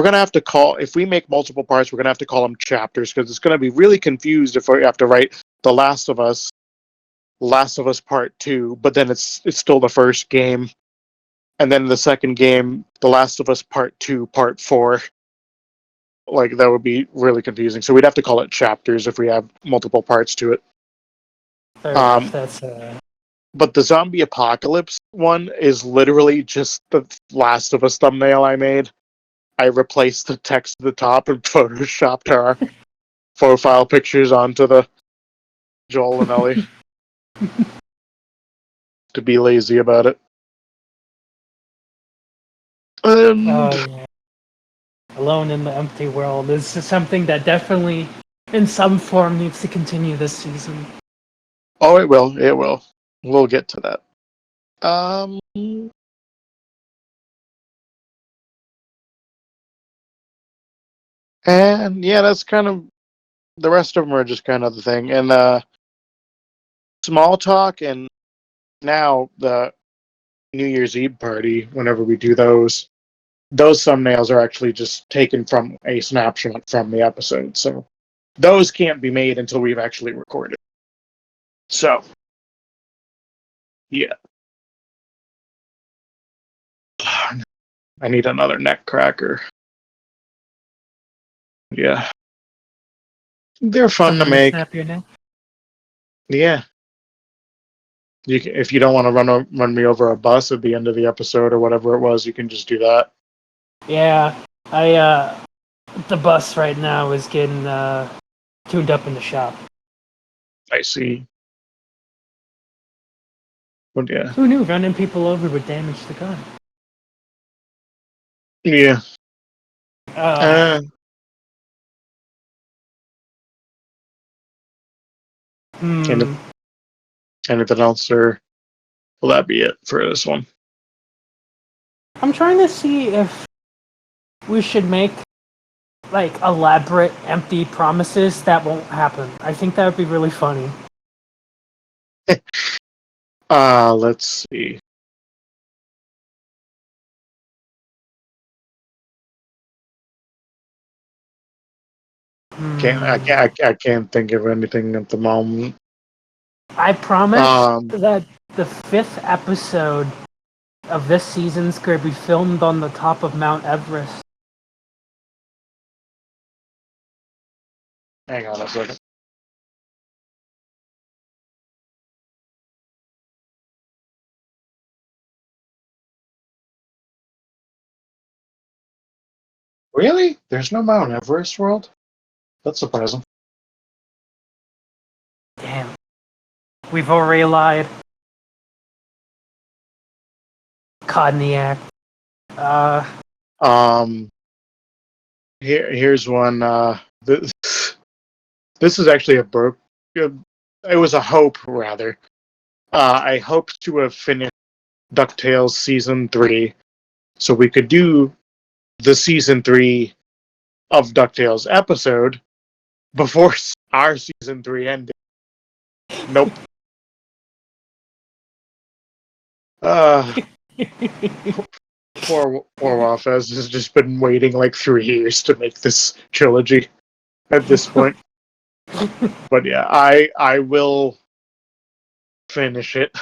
[SPEAKER 2] gonna have to call if we make multiple parts. We're gonna have to call them chapters because it's gonna be really confused if we have to write Last of Us Part 2, but then it's still the first game, and then the second game, The Last of Us Part 2, Part 4. Like that would be really confusing. So we'd have to call it chapters if we have multiple parts to it.
[SPEAKER 1] Fair enough.
[SPEAKER 2] Um,
[SPEAKER 1] That's
[SPEAKER 2] but the zombie apocalypse one is literally just the Last of Us thumbnail I made. I replaced the text at the top and photoshopped our profile pictures onto the Joel and Ellie to be lazy about it. And
[SPEAKER 1] yeah. Alone in the Empty World is something that definitely, in some form, needs to continue this season.
[SPEAKER 2] oh, it will. It will. We'll get to that. And yeah, that's kind of the rest of them are just kind of the thing. And small talk, and now the New Year's Eve party. Whenever we do those thumbnails are actually just taken from a snapshot from the episode. So those can't be made until we've actually recorded. So yeah, I need another neck cracker. Yeah, they're fun to
[SPEAKER 1] Something to
[SPEAKER 2] make.
[SPEAKER 1] snap your neck.
[SPEAKER 2] Yeah. If you don't want to run me over a bus at the end of the episode or whatever it was, you can just do that.
[SPEAKER 1] Yeah, the bus right now is getting tuned up in the shop.
[SPEAKER 2] I see. But yeah,
[SPEAKER 1] Who knew running people over would damage the gun?
[SPEAKER 2] yeah.
[SPEAKER 1] Uh,
[SPEAKER 2] And
[SPEAKER 1] hmm.
[SPEAKER 2] anything else, or will that be it for this one?
[SPEAKER 1] I'm trying to see if we should make like elaborate empty promises that won't happen. I think that would be really funny.
[SPEAKER 2] Let's see. I can't think of anything at the moment.
[SPEAKER 1] I promise
[SPEAKER 2] Um,
[SPEAKER 1] that the 5th episode of this season's going to be filmed on the top of Mount Everest.
[SPEAKER 2] hang on a second. Really? There's no Mount Everest world? That's surprising.
[SPEAKER 1] Damn. We've already lied. Caught in the act.
[SPEAKER 2] Um, here's one. This, this is actually it was a hope rather. I hoped to have finished DuckTales season 3, so we could do the season 3 of DuckTales episode before our season 3 ended. Nope. Uh, poor Wafez has just been waiting like 3 years to make this trilogy at this point. But yeah, I will finish it.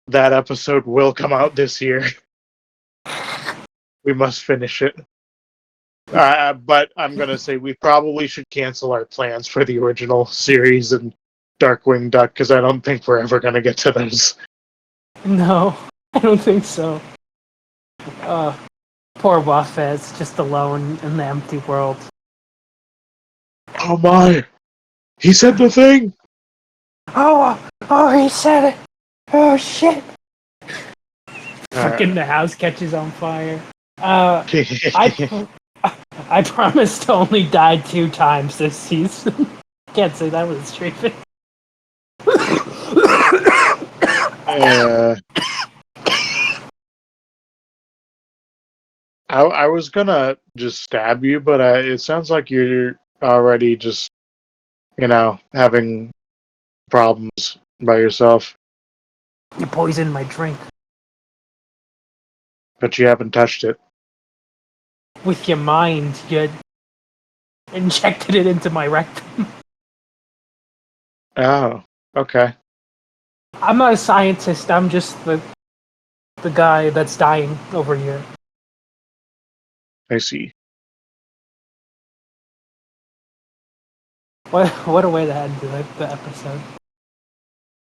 [SPEAKER 2] That episode will come out this year. We must finish it. But I'm gonna say we probably should cancel our plans for the original series and Darkwing Duck because I don't think we're ever gonna get to those.
[SPEAKER 1] No, I don't think so. Poor Wafez, just alone in the empty world.
[SPEAKER 2] Oh my! He said the thing!
[SPEAKER 1] Oh, he said it! Oh, shit! Fucking
[SPEAKER 2] Alright.
[SPEAKER 1] the house catches on fire. I, I promised to only die 2 times this season. Can't say that was straight face.
[SPEAKER 2] uh, I was gonna just stab you, but it sounds like you're already just, having problems by yourself,
[SPEAKER 1] You poisoned my drink
[SPEAKER 2] but you haven't touched it.
[SPEAKER 1] with your mind. You injected it into my rectum.
[SPEAKER 2] Oh, okay.
[SPEAKER 1] I'm not a scientist. I'm just the guy that's dying over here.
[SPEAKER 2] I see.
[SPEAKER 1] What a way to end the episode.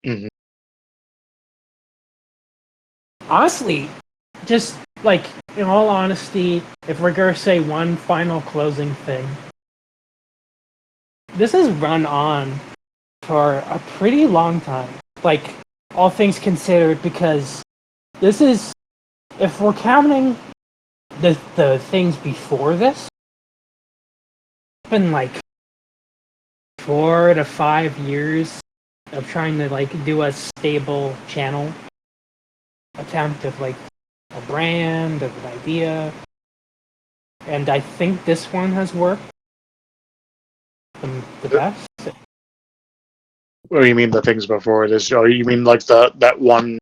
[SPEAKER 2] Hmm.
[SPEAKER 1] Honestly, just like in all honesty, if we're gonna say one final closing thing, this has run on for a pretty long time. Like all things considered, because this is, if we're counting the things before this, it's been like 4 to 5 years of trying to like do a stable channel attempt of like a brand of an idea, and I think this one has worked the best.
[SPEAKER 2] What do you mean the things before this? Oh, you mean like that one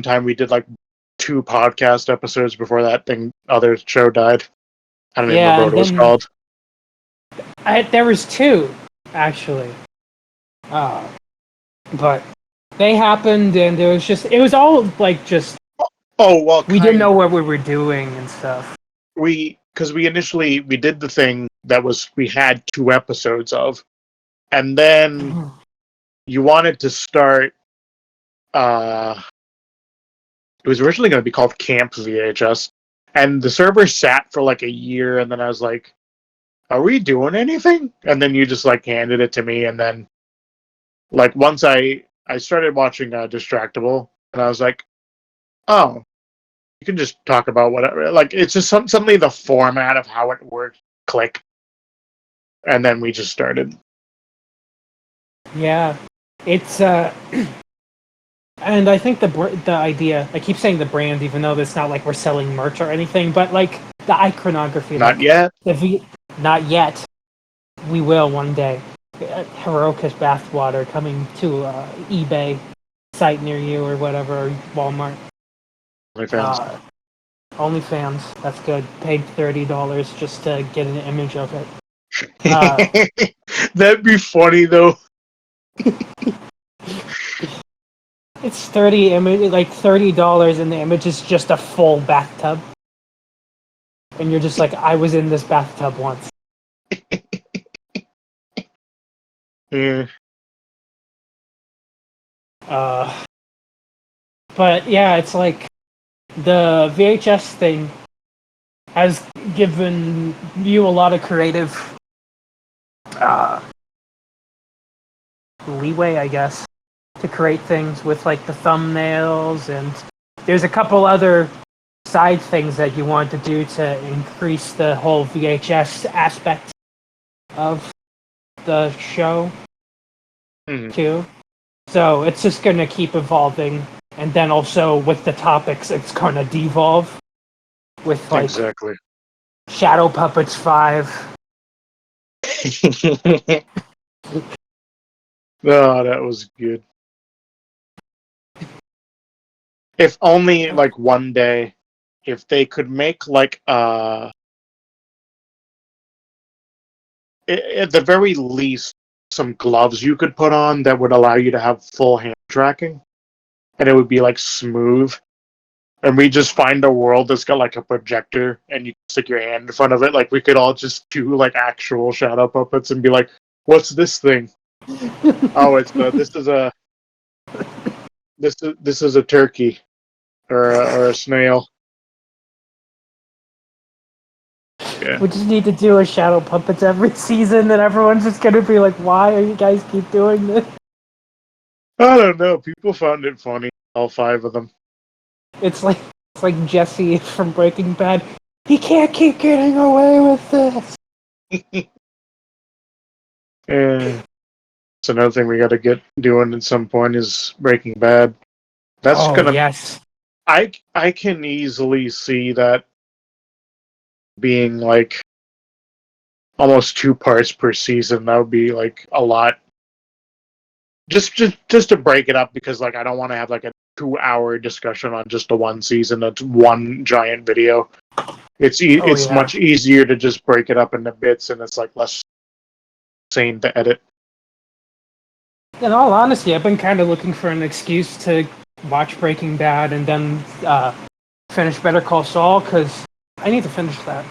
[SPEAKER 2] time we did like 2 podcast episodes before that other show died? I don't even
[SPEAKER 1] Yeah,
[SPEAKER 2] remember what
[SPEAKER 1] and
[SPEAKER 2] it was
[SPEAKER 1] then
[SPEAKER 2] called.
[SPEAKER 1] there was 2 actually, uh, but they happened, and it was all like just
[SPEAKER 2] Oh well,
[SPEAKER 1] we didn't
[SPEAKER 2] kind
[SPEAKER 1] know
[SPEAKER 2] of.
[SPEAKER 1] what we were doing and stuff.
[SPEAKER 2] Because we initially we did the thing that was we had 2 episodes of, and then you wanted to start. It was originally going to be called Camp VHS, and the server sat for like a year, and then I was like, "Are we doing anything?" And then you just like handed it to me, and then like once I started watching Distractable, and I was like, "Oh, you can just talk about whatever." Like it's just suddenly the format of how it worked click, and then we just started.
[SPEAKER 1] Yeah, it's and I think the idea. I keep saying the brand, even though it's not like we're selling merch or anything, but like the iconography,
[SPEAKER 2] Not
[SPEAKER 1] like
[SPEAKER 2] yet.
[SPEAKER 1] not yet. We will one day. Heroicus bathwater coming to eBay site near you or whatever, or Walmart.
[SPEAKER 2] OnlyFans.
[SPEAKER 1] OnlyFans. That's good. Paid $30 just to get an image of it. Uh,
[SPEAKER 2] That'd be funny though.
[SPEAKER 1] it's 30 image, like $30, and the image is just a full bathtub, and you're just like, I was in this bathtub once.
[SPEAKER 2] Yeah.
[SPEAKER 1] Uh, but yeah, it's like the VHS thing has given you a lot of creative uh, leeway, I guess, to create things with like the thumbnails, and there's a couple other side things that you want to do to increase the whole VHS aspect of the show
[SPEAKER 2] Mhm.
[SPEAKER 1] too. So it's just gonna keep evolving, and then also with the topics, it's gonna devolve with like
[SPEAKER 2] Exactly.
[SPEAKER 1] Shadow Puppets 5.
[SPEAKER 2] Oh, that was good. If only like one day, if they could make like at the very least some gloves you could put on that would allow you to have full hand tracking, and it would be like smooth. And we just find a world that's got like a projector, and you stick your hand in front of it. Like we could all just do like actual shadow puppets and be like, "What's this thing? Oh, it's this is a turkey or a snail." Yeah.
[SPEAKER 1] We just need to do a Shadow Puppets every season, and everyone's just gonna be like, "Why are you guys keep doing this?"
[SPEAKER 2] I don't know. People found it funny. All 5 of them.
[SPEAKER 1] It's like Jesse from Breaking Bad. He can't keep getting away with this.
[SPEAKER 2] Yeah. It's another thing we got to get doing at some point is Breaking Bad. That's
[SPEAKER 1] Oh
[SPEAKER 2] gonna.
[SPEAKER 1] yes,
[SPEAKER 2] I can easily see that being like almost 2 parts per season. That would be like a lot. Just to break it up, because like I don't want to have like a 2-hour discussion on just the one season. That's one giant video.
[SPEAKER 1] oh
[SPEAKER 2] It's
[SPEAKER 1] yeah.
[SPEAKER 2] much easier to just break it up into bits, and it's like less sane to edit.
[SPEAKER 1] In all honesty, I've been kind of looking for an excuse to watch Breaking Bad and then finish Better Call Saul because I need to finish that.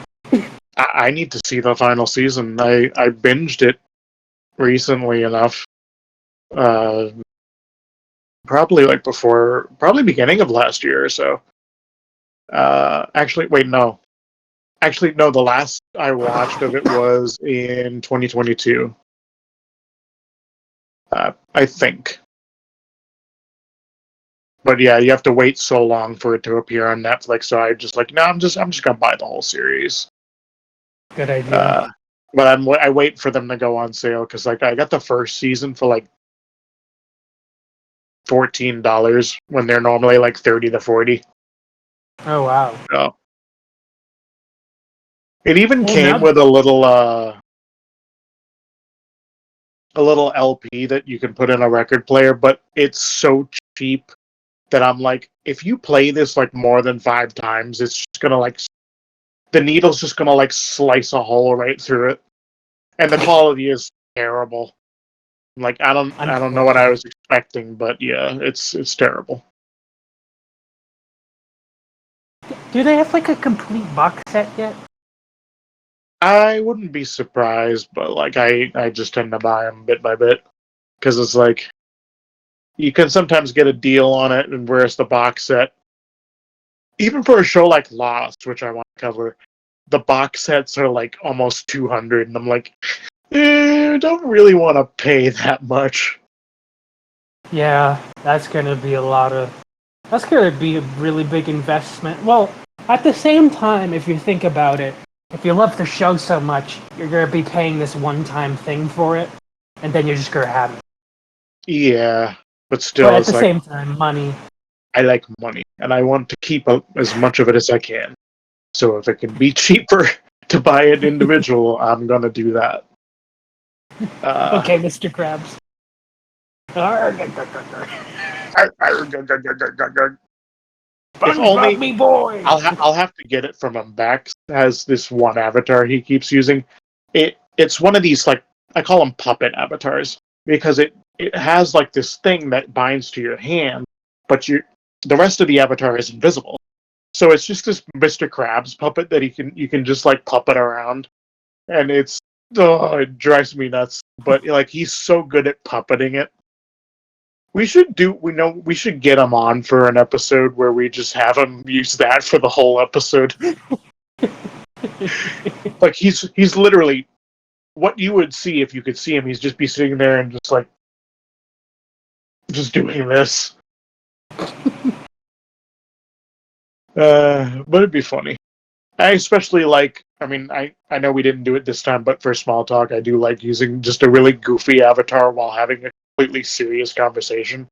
[SPEAKER 2] I need to see the final season. I binged it recently enough. Uh, Probably like probably beginning of last year or so. Actually, wait, no. Actually, no. The last I watched of it was in 2022. I think. But yeah, you have to wait so long for it to appear on Netflix. So I just like, no, I'm just gonna buy the whole series.
[SPEAKER 1] Good idea.
[SPEAKER 2] Uh, but I wait for them to go on sale because like I got the first season for like $14 when they're normally like 30 to 40.
[SPEAKER 1] Oh wow.
[SPEAKER 2] So it even
[SPEAKER 1] Well
[SPEAKER 2] came
[SPEAKER 1] now,
[SPEAKER 2] with a little LP that you can put in a record player, but it's so cheap that I'm like, if you play this like more than 5 times, it's just gonna like the needle's just gonna like slice a hole right through it, and the quality is terrible. Like I don't know what I
[SPEAKER 1] unfortunately,
[SPEAKER 2] was expecting, but yeah, it's terrible.
[SPEAKER 1] do they have like a complete box set yet?
[SPEAKER 2] I wouldn't be surprised, but like I just tend to buy them bit by bit because it's like you can sometimes get a deal on it, and whereas the box set, even for a show like Lost, which I want to cover, the box sets are like almost 200, and I'm like, don't really want to pay that much.
[SPEAKER 1] Yeah, that's gonna be a lot of. That's gonna be a really big investment. Well, at the same time, if you think about it, if you love the show so much, you're gonna be paying this one-time thing for it, and then you're just gonna have it.
[SPEAKER 2] Yeah, but
[SPEAKER 1] But
[SPEAKER 2] still,
[SPEAKER 1] at the
[SPEAKER 2] it's like
[SPEAKER 1] same time, money.
[SPEAKER 2] I like money, and I want to keep as much of it as I can. So if it can be cheaper to buy it individual, I'm gonna do that. Uh,
[SPEAKER 1] Okay, Mr. Krabs.
[SPEAKER 2] if
[SPEAKER 1] SpongeBob
[SPEAKER 2] only
[SPEAKER 1] me boy.
[SPEAKER 2] I'll have to get it from him. Back has this one avatar he keeps using. It's one of these like I call them puppet avatars because it has like this thing that binds to your hand, but the rest of the avatar is invisible. So it's just this Mr. Krabs puppet that you can just like puppet around, and it drives me nuts. But like he's so good at puppeting it. We should get him on for an episode where we just have him use that for the whole episode. Like he's literally what you would see if you could see him. He's just be sitting there and just like just doing this. But it'd be funny. I especially like. I mean, I know we didn't do it this time, but for small talk, I do like using just a really goofy avatar while having a completely serious conversation.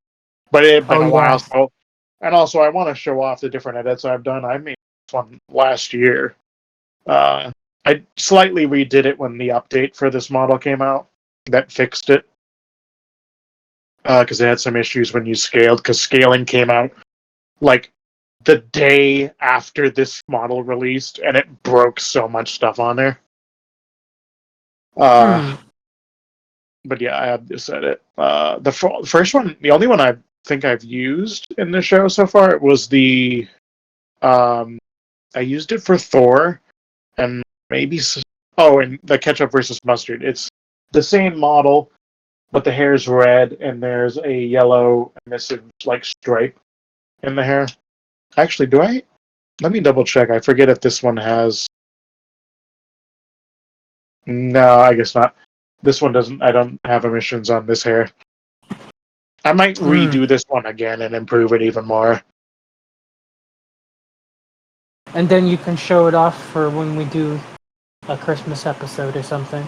[SPEAKER 2] But it had been
[SPEAKER 1] Oh
[SPEAKER 2] a while,
[SPEAKER 1] yes.
[SPEAKER 2] so and also I want to show off the different edits I've done. I made this one last year. Uh, I slightly redid it when the update for this model came out that fixed it because it had some issues when you scaled. Because scaling came out like the day after this model released, and it broke so much stuff on there.
[SPEAKER 1] Hmm.
[SPEAKER 2] But yeah, I have this edit. First one, the only one I think I've used in the show so far, it was the I used it for Thor and maybe and the ketchup versus mustard. It's the same model, but the hair's red and there's a yellow emissive like stripe in the hair. Actually, do I? Let me double check. I forget if this one has. No, I guess not. This one doesn't. I don't have emissions on this hair. I might redo this one again and improve it even more.
[SPEAKER 1] And then you can show it off for when we do a Christmas episode or something.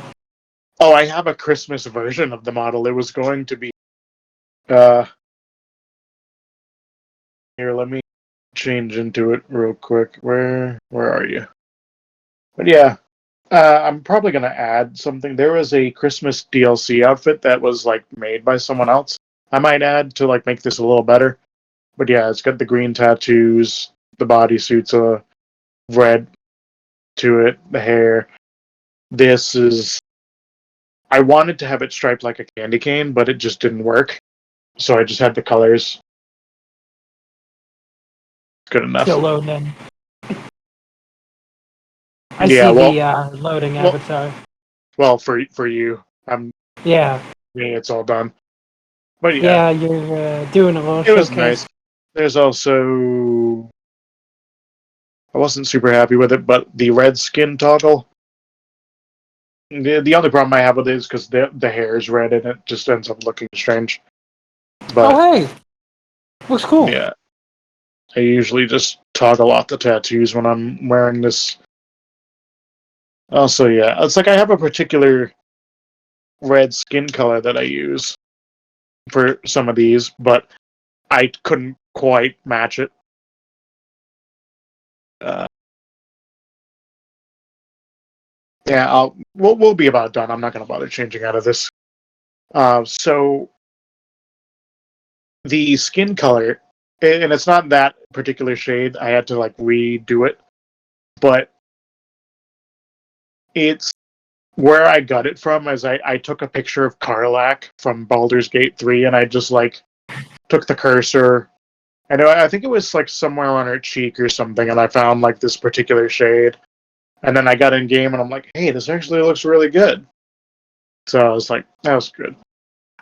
[SPEAKER 2] Oh, I have a Christmas version of the model. It was going to be. Here, let me change into it real quick. Where are you? But yeah, I'm probably gonna add something. There was a Christmas DLC outfit that was like made by someone else. I might add to like make this a little better. But yeah, it's got the green tattoos, the bodysuit's red to it, the hair. This is. I wanted to have it striped like a candy cane, but it just didn't work. So I just had the colors. Good enough.
[SPEAKER 1] Still loading. I
[SPEAKER 2] Yeah,
[SPEAKER 1] see
[SPEAKER 2] well,
[SPEAKER 1] the loading
[SPEAKER 2] well-
[SPEAKER 1] avatar.
[SPEAKER 2] Well, for you,
[SPEAKER 1] Yeah,
[SPEAKER 2] it's all done. But yeah,
[SPEAKER 1] yeah, you're doing a little
[SPEAKER 2] it was
[SPEAKER 1] showcase.
[SPEAKER 2] nice. There's also I wasn't super happy with it, but the red skin toggle. The only problem I have with it is because the hair is red and it just ends up looking strange. But
[SPEAKER 1] Oh, hey, looks cool.
[SPEAKER 2] yeah, I usually just toggle off the tattoos when I'm wearing this. Also, yeah, it's like I have a particular red skin color that I use for some of these, but I couldn't quite match it. Yeah, we'll be about done. I'm not going to bother changing out of this. So the skin color, and it's not that particular shade. I had to like redo it, but it's where I got it from. As I took a picture of Karlach from Baldur's Gate 3, and I just like took the cursor. And I think it was like somewhere on her cheek or something, and I found like this particular shade. And then I got in game, and I'm like, hey, this actually looks really good. So I was like, that was good.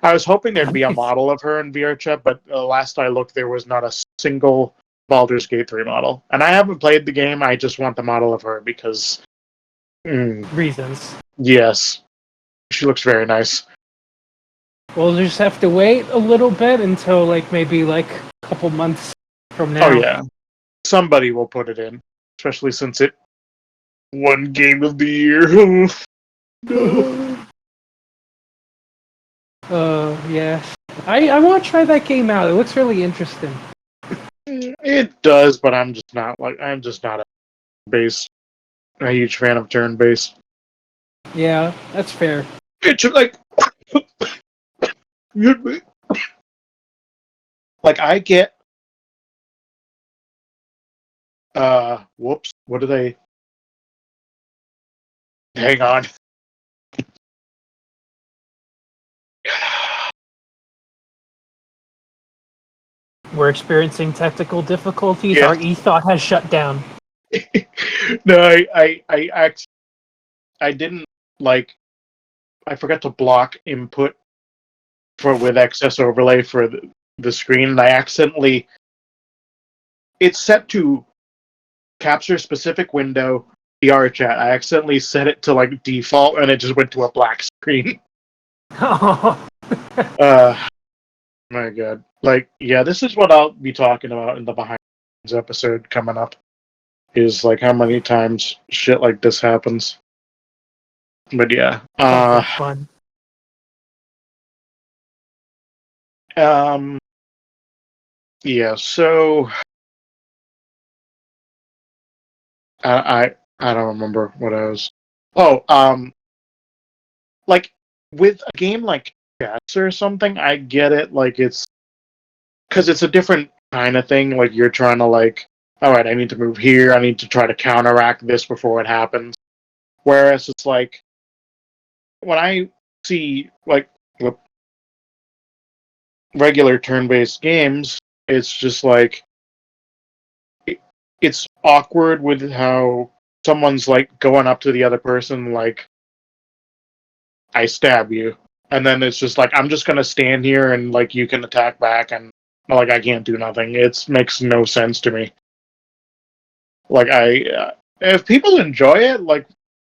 [SPEAKER 2] I was hoping there'd be a
[SPEAKER 1] Nice.
[SPEAKER 2] model of her in VR chat, but last I looked, there was not a single Baldur's Gate 3 model. And I haven't played the game, I just want the model of her because.
[SPEAKER 1] Reasons.
[SPEAKER 2] Yes. She looks very nice.
[SPEAKER 1] We'll just have to wait a little bit until maybe a couple months from now.
[SPEAKER 2] Oh, yeah. Somebody will put it in, especially since it won Game of the Year. No.
[SPEAKER 1] Yeah. I want to try that game out. It looks really interesting.
[SPEAKER 2] It does, but I'm just not a huge fan of turn-based.
[SPEAKER 1] Yeah, that's fair.
[SPEAKER 2] It's like like I get whoops, what did I hang on.
[SPEAKER 1] We're experiencing technical difficulties.
[SPEAKER 2] Yeah.
[SPEAKER 1] Our e-thought has shut down.
[SPEAKER 2] No, I didn't I forgot to block input with excess overlay for the screen, and I accidentally. It's set to capture specific window VR chat. I accidentally set it to default, and it just went to a black screen. My God, yeah, this is what I'll be talking about in the behind the scenes episode coming up. Is how many times shit like this happens. But yeah,
[SPEAKER 1] Sounds like fun.
[SPEAKER 2] Yeah, so I don't remember what I was. Oh, with a game like chess or something, I get it. It's because it's a different kind of thing. You're trying to all right, I need to move here. I need to try to counteract this before it happens. Whereas it's when I see regular turn-based games, it's just it's awkward with how someone's going up to the other person I stab you, and then it's just I'm just gonna stand here and you can attack back, and I can't do nothing. It makes no sense to me. If people enjoy it,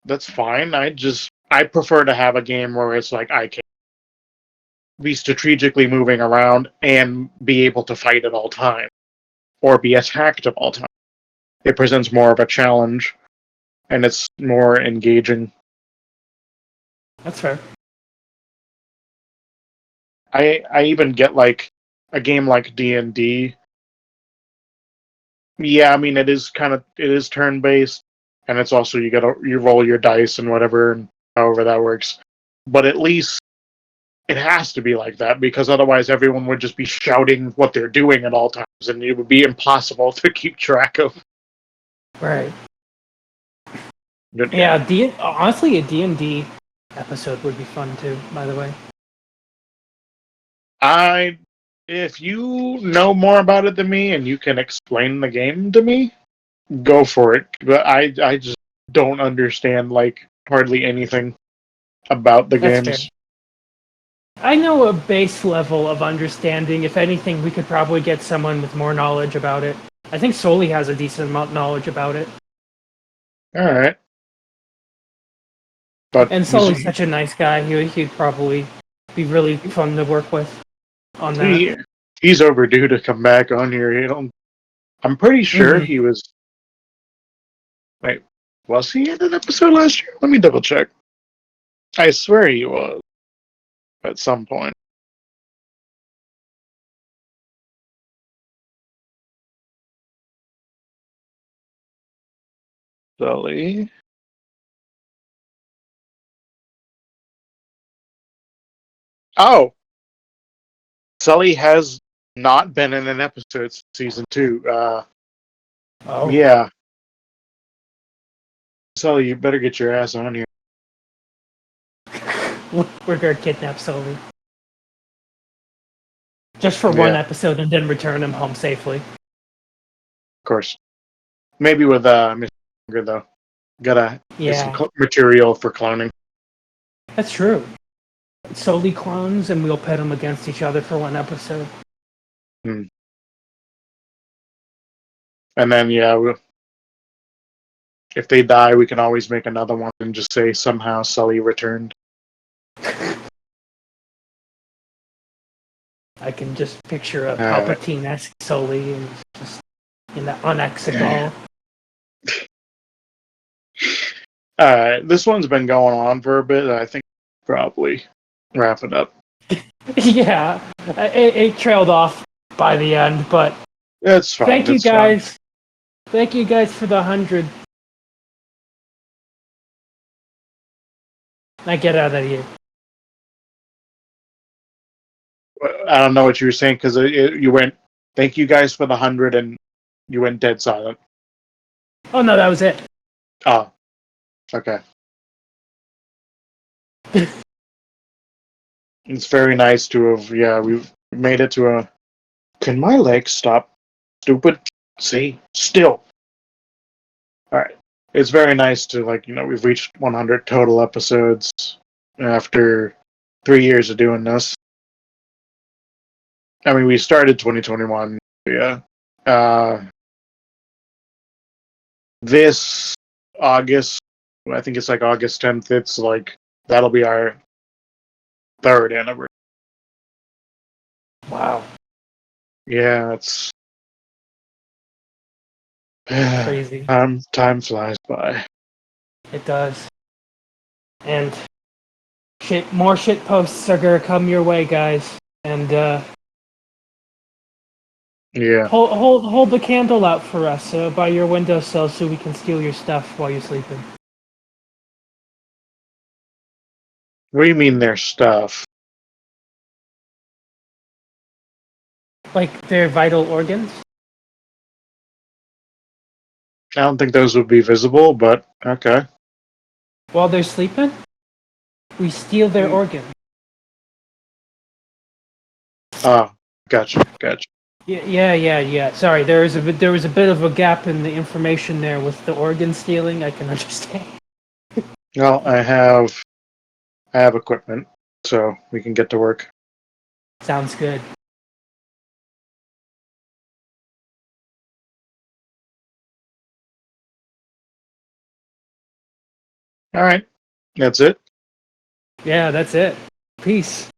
[SPEAKER 2] that's fine. I just I prefer to have a game where it's like I can be strategically moving around and be able to fight at all times or be attacked at all times. It presents more of a challenge and it's more engaging.
[SPEAKER 1] That's fair.
[SPEAKER 2] I even get like a game like D&D. Yeah, I mean it is turn based, and it's also you roll your dice and whatever, and however that works. But at least it has to be like that because otherwise everyone would just be shouting what they're doing at all times, and it would be impossible to keep track of.
[SPEAKER 1] Right.
[SPEAKER 2] Good
[SPEAKER 1] Yeah,
[SPEAKER 2] guy.
[SPEAKER 1] honestly, a D&D episode would be fun too, by the way.
[SPEAKER 2] I if you know more about it than me and you can explain the game to me, go for it. But I just don't understand like hardly anything about the
[SPEAKER 1] That's fair.
[SPEAKER 2] games.
[SPEAKER 1] I know a base level of understanding. If anything, we could probably get someone with more knowledge about it. I think Soli has a decent amount of knowledge about it.
[SPEAKER 2] All right, but
[SPEAKER 1] And Soli's such a nice guy. He'd probably be really fun to work with on that.
[SPEAKER 2] he's overdue to come back on here. I'm pretty sure
[SPEAKER 1] Mm-hmm.
[SPEAKER 2] he was. Wait, was he in an episode last year? Let me double check. I swear he was at some point. Sully. Oh, Sully has not been in an episode since season 2.
[SPEAKER 1] Oh,
[SPEAKER 2] Yeah, Sully, you better get your ass on here.
[SPEAKER 1] we're gonna kidnap Soli just for one
[SPEAKER 2] Yeah, of
[SPEAKER 1] episode and then return him home safely.
[SPEAKER 2] course. Maybe with Mr. Hunger, though. Gotta get some
[SPEAKER 1] Yeah,
[SPEAKER 2] material for cloning.
[SPEAKER 1] that's true. Soli clones, and we'll pit them against each other for one episode.
[SPEAKER 2] Hmm. And then, yeah, if they die, we can always make another one and just say somehow Sully returned.
[SPEAKER 1] I can just picture a
[SPEAKER 2] Uh,
[SPEAKER 1] Palpatine-esque Soli and just in the on Exegol.
[SPEAKER 2] this one's been going on for a bit. I think probably wrap it up.
[SPEAKER 1] Yeah, it trailed off by the end, but
[SPEAKER 2] It's fine.
[SPEAKER 1] thank you
[SPEAKER 2] It's fine.
[SPEAKER 1] guys. Thank you guys for the 100. I get out of here.
[SPEAKER 2] I don't know what you were saying because you went. Thank you guys for the 100, and you went dead silent.
[SPEAKER 1] Oh no, that was it.
[SPEAKER 2] Oh, okay. It's very nice to have. Yeah, we've made it to a. Can my legs stop? Stupid. See, still. All right. It's very nice to we've reached 100 total episodes after 3 years of doing this. I mean, we started 2021. Yeah. This August, I think it's like August 10th. It's like that'll be our third anniversary.
[SPEAKER 1] Wow,
[SPEAKER 2] Yeah, it's
[SPEAKER 1] crazy.
[SPEAKER 2] time flies by.
[SPEAKER 1] It does. And more shit posts are gonna come your way, guys. And
[SPEAKER 2] Yeah.
[SPEAKER 1] hold the candle out for us by your windowsill so we can steal your stuff while you're sleeping.
[SPEAKER 2] What do you mean their stuff?
[SPEAKER 1] Like their vital organs.
[SPEAKER 2] I don't think those would be visible, but okay.
[SPEAKER 1] While they're sleeping, we steal their
[SPEAKER 2] Mm.
[SPEAKER 1] organs.
[SPEAKER 2] Oh, gotcha.
[SPEAKER 1] Yeah. Sorry, there was a bit of a gap in the information there with the organ stealing. I can understand.
[SPEAKER 2] Well, I have equipment, so we can get to work.
[SPEAKER 1] Sounds good.
[SPEAKER 2] All right, that's it.
[SPEAKER 1] Yeah, that's it. Peace.